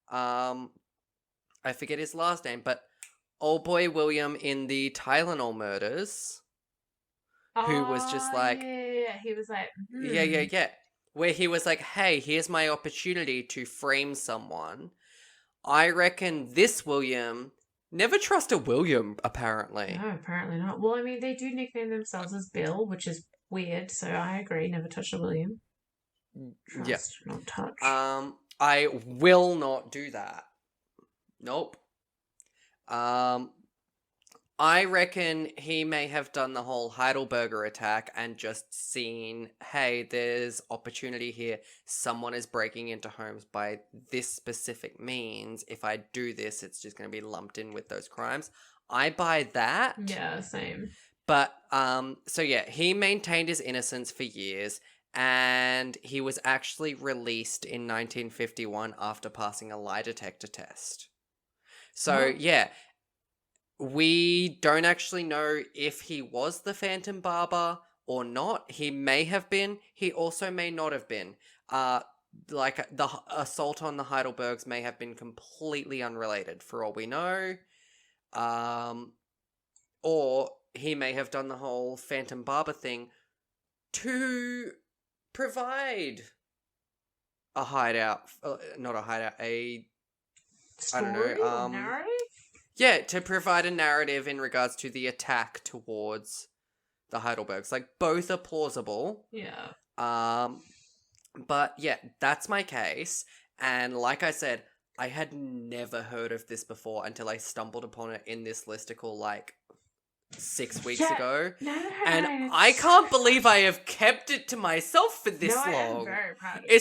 I forget his last name, but old boy William in the Tylenol murders, who was just like, yeah. He was like, yeah. Where he was like, hey, here's my opportunity to frame someone. I reckon this William, never trust a William, apparently. No, apparently not. Well, I mean, they do nickname themselves as Bill, which is weird, so I agree, never touch a William. Trust, not touch. I will not do that. Nope. I reckon he may have done the whole Heidelberger attack and just seen, hey, there's opportunity here. Someone is breaking into homes by this specific means. If I do this, it's just going to be lumped in with those crimes. I buy that. Yeah, same. But, so yeah, he maintained his innocence for years, and he was actually released in 1951 after passing a lie detector test. So, yeah, we don't actually know if he was the Phantom Barber or not. He may have been. He also may not have been. Like, the assault on the Heidelbergs may have been completely unrelated, for all we know. Or he may have done the whole Phantom Barber thing to provide a hideout. Not a hideout, Story I don't know. or narrative? Yeah, to provide a narrative in regards to the attack towards the Heidelbergs. Like, both are plausible. Yeah. But yeah, that's my case. And like I said, I had never heard of this before until I stumbled upon it in this listicle like 6 weeks ago. And I can't believe I have kept it to myself for this long. I am very proud of you.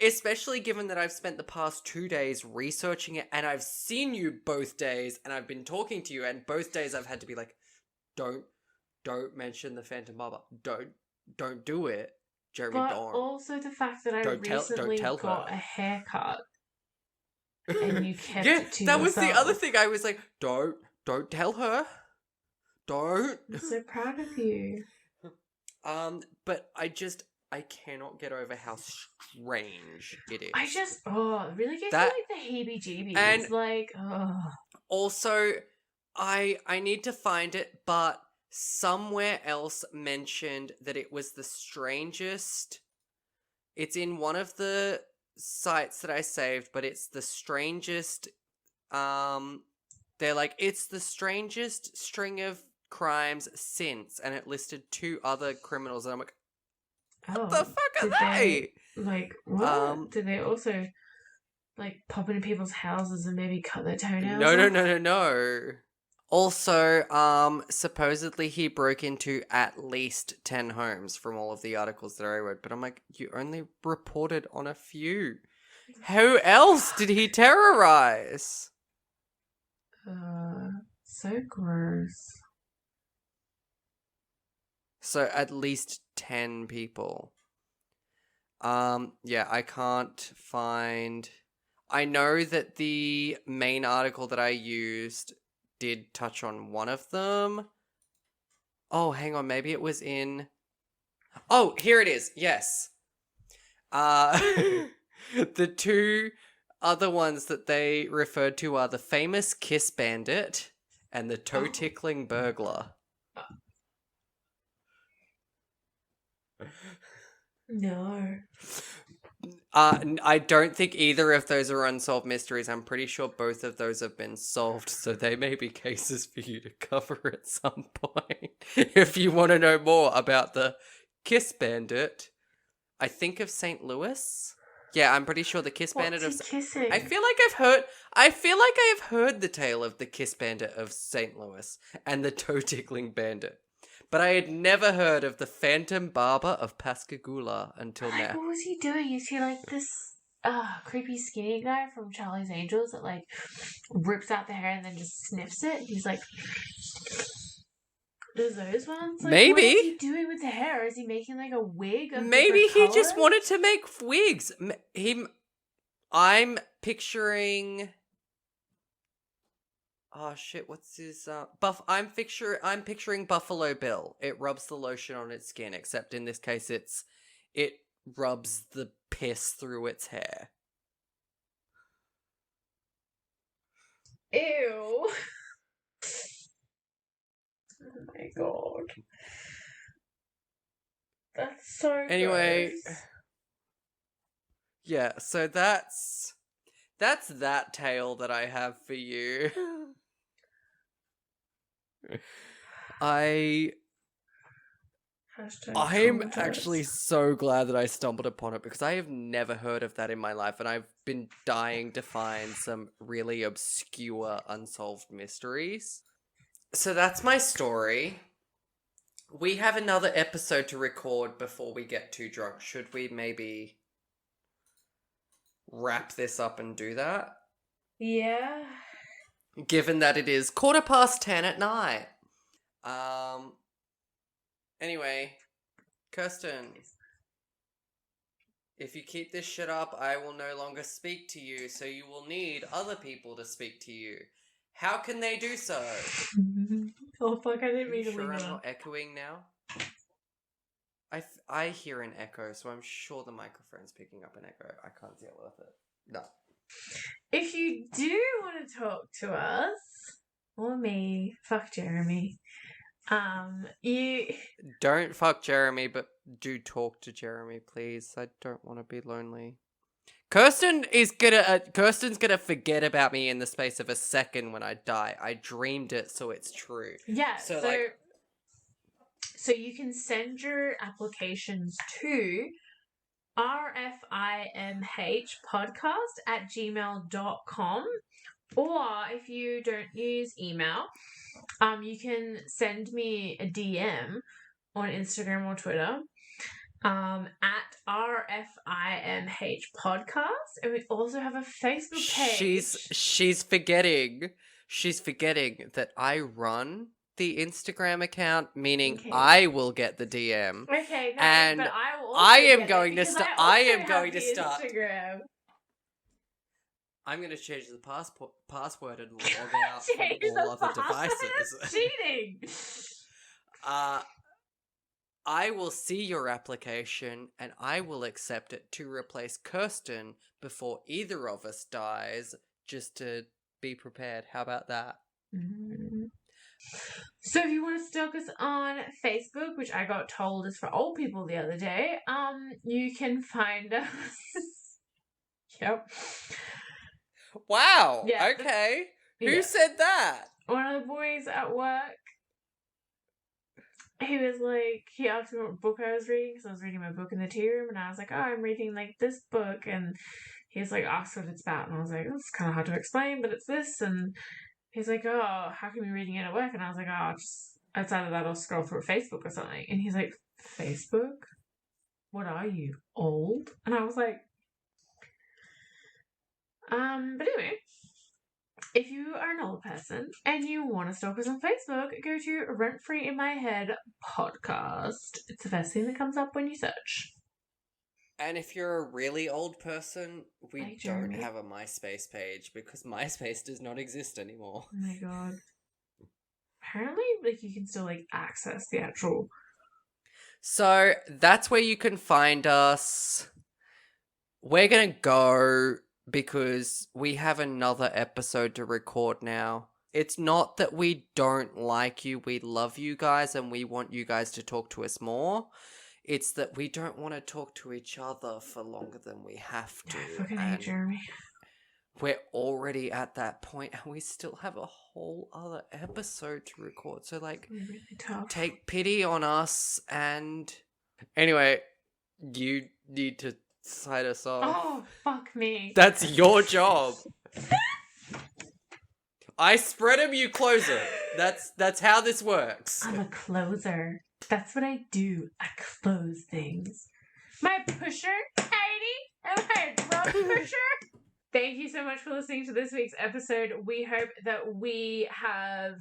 Especially given that I've spent the past 2 days researching it, and I've seen you both days, and I've been talking to you, and both days I've had to be like, don't mention the Phantom Barber. Don't do it. Jeramie, but don't. Also the fact that I recently got a haircut. And you kept it to yourself. That was the other thing. I was like, don't tell her. Don't. I'm so proud of you. But I cannot get over how strange it is. It really gives me like the heebie-jeebies. And like, also, I need to find it, but somewhere else mentioned that it was the strangest. It's in one of the sites that I saved, but it's the strangest. They're like, it's the strangest string of crimes since, and it listed 2 other criminals, and I'm like, what the fuck are they? Like, what? Did they also like pop into people's houses and maybe cut their toenails? No. Also, supposedly he broke into at least 10 homes from all of the articles that I read, but I'm like, you only reported on a few. Who else did he terrorize? So gross. So at least 10 people. Yeah, I can't find. I know that the main article that I used did touch on one of them. Oh, hang on, maybe it was in. Oh, here it is. Yes. The 2 other ones that they referred to are the famous Kiss Bandit and the toe-tickling burglar. No. I don't think either of those are unsolved mysteries. I'm pretty sure both of those have been solved, so they may be cases for you to cover at some point. If you want to know more about the Kiss Bandit, I think of St. Louis. Yeah, I'm pretty sure the Kiss Bandit What's of. he kissing? I feel like I have heard the tale of the Kiss Bandit of St. Louis and the toe tickling bandit, but I had never heard of the Phantom Barber of Pascagoula until Like, now. what was he doing? Is he like this creepy skinny guy from Charlie's Angels that like rips out the hair and then just sniffs it? He's like, does those ones? Like, what is Maybe. he doing with the hair? Is he making like a wig of Maybe he different just colours? wanted to make wigs. I'm picturing. Oh shit! What's his I'm picturing Buffalo Bill. It rubs the lotion on its skin, except in this case, it rubs the piss through its hair. Ew. Oh my god. That's so Anyway, gross. yeah. So that's that tale that I have for you. I'm Traumatized. actually so glad that I stumbled upon it because I have never heard of that in my life, and I've been dying to find some really obscure unsolved mysteries. So that's my story. We have another episode to record before we get too drunk. Should we maybe wrap this up and do that? Yeah. Given that it is 10:15 at night. Anyway, Kirstyn, if you keep this shit up, I will no longer speak to you, so you will need other people to speak to you. How can they do so? Oh fuck, I didn't Are mean you to sure leave I'm it on. not echoing now? I hear an echo, so I'm sure the microphone's picking up an echo. I can't deal with it. No. If you do want to talk to us, or me, fuck Jeramie, you... Don't fuck Jeramie, but do talk to Jeramie, please. I don't want to be lonely. Kirstyn's gonna forget about me in the space of a second when I die. I dreamed it, so it's true. Yeah, So, so, like... so you can send your applications to rfimhpodcast@gmail.com, or if you don't use email, you can send me a DM on Instagram or Twitter at RFIMH podcast, and we also have a Facebook page. She's forgetting that I run the Instagram account, meaning Okay. I will get the DM. Okay, no, And but I will also I am get going it to because start. I I also am have going the to start. Instagram. I'm going to change the password and log out Change from all the other password? devices. That's cheating. I will see your application and I will accept it to replace Kirstyn before either of us dies, just to be prepared. How about that? Mm. So if you want to stalk us on Facebook, which I got told is for old people the other day, you can find us. Yep. Wow. Yeah, Okay. Who yeah. said that? One of the boys at work, he was like, he asked me what book I was reading, because I was reading my book in the tea room, and I was like, oh, I'm reading like this book, and he's like, asked what it's about, and I was like, it's kind of hard to explain, but it's this, and he's like, oh, how can we be reading it at work? And I was like, oh, just outside of that, I'll scroll through Facebook or something. And he's like, Facebook? What are you, old? And I was like, but anyway, if you are an old person and you want to stalk us on Facebook, go to Rent Free in My Head podcast. It's the first thing that comes up when you search. And if you're a really old person, we Like don't Jeramie. have a MySpace page because MySpace does not exist anymore. Oh my god. Apparently, like, you can still, like, access the actual... So that's where you can find us. We're gonna go because we have another episode to record now. It's not that we don't like you, we love you guys and we want you guys to talk to us more. It's that we don't want to talk to each other for longer than we have to. I fucking hate And Jeremy. we're already at that point and we still have a whole other episode to record. So, like, It's really tough. take pity on us. And anyway, you need to sign us off. Oh, fuck me. That's your job. I spread 'em, you close 'em. That's how this works. I'm a closer. That's what I do. I close things. My pusher, Heidi? Am I a drum pusher? Thank you so much for listening to this week's episode. We hope that we have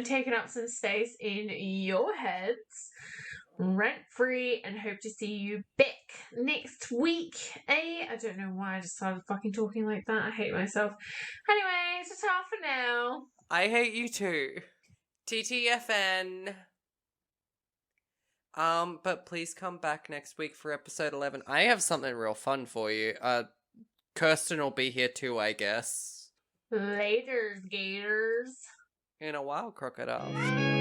taken up some space in your heads rent-free and hope to see you back next week. I don't know why I just started fucking talking like that. I hate myself. Anyway, it's all for now. I hate you too. TTFN. But please come back next week for episode 11. I have something real fun for you. Kirstyn will be here too, I guess. Laters, gators. In a while, crocodile.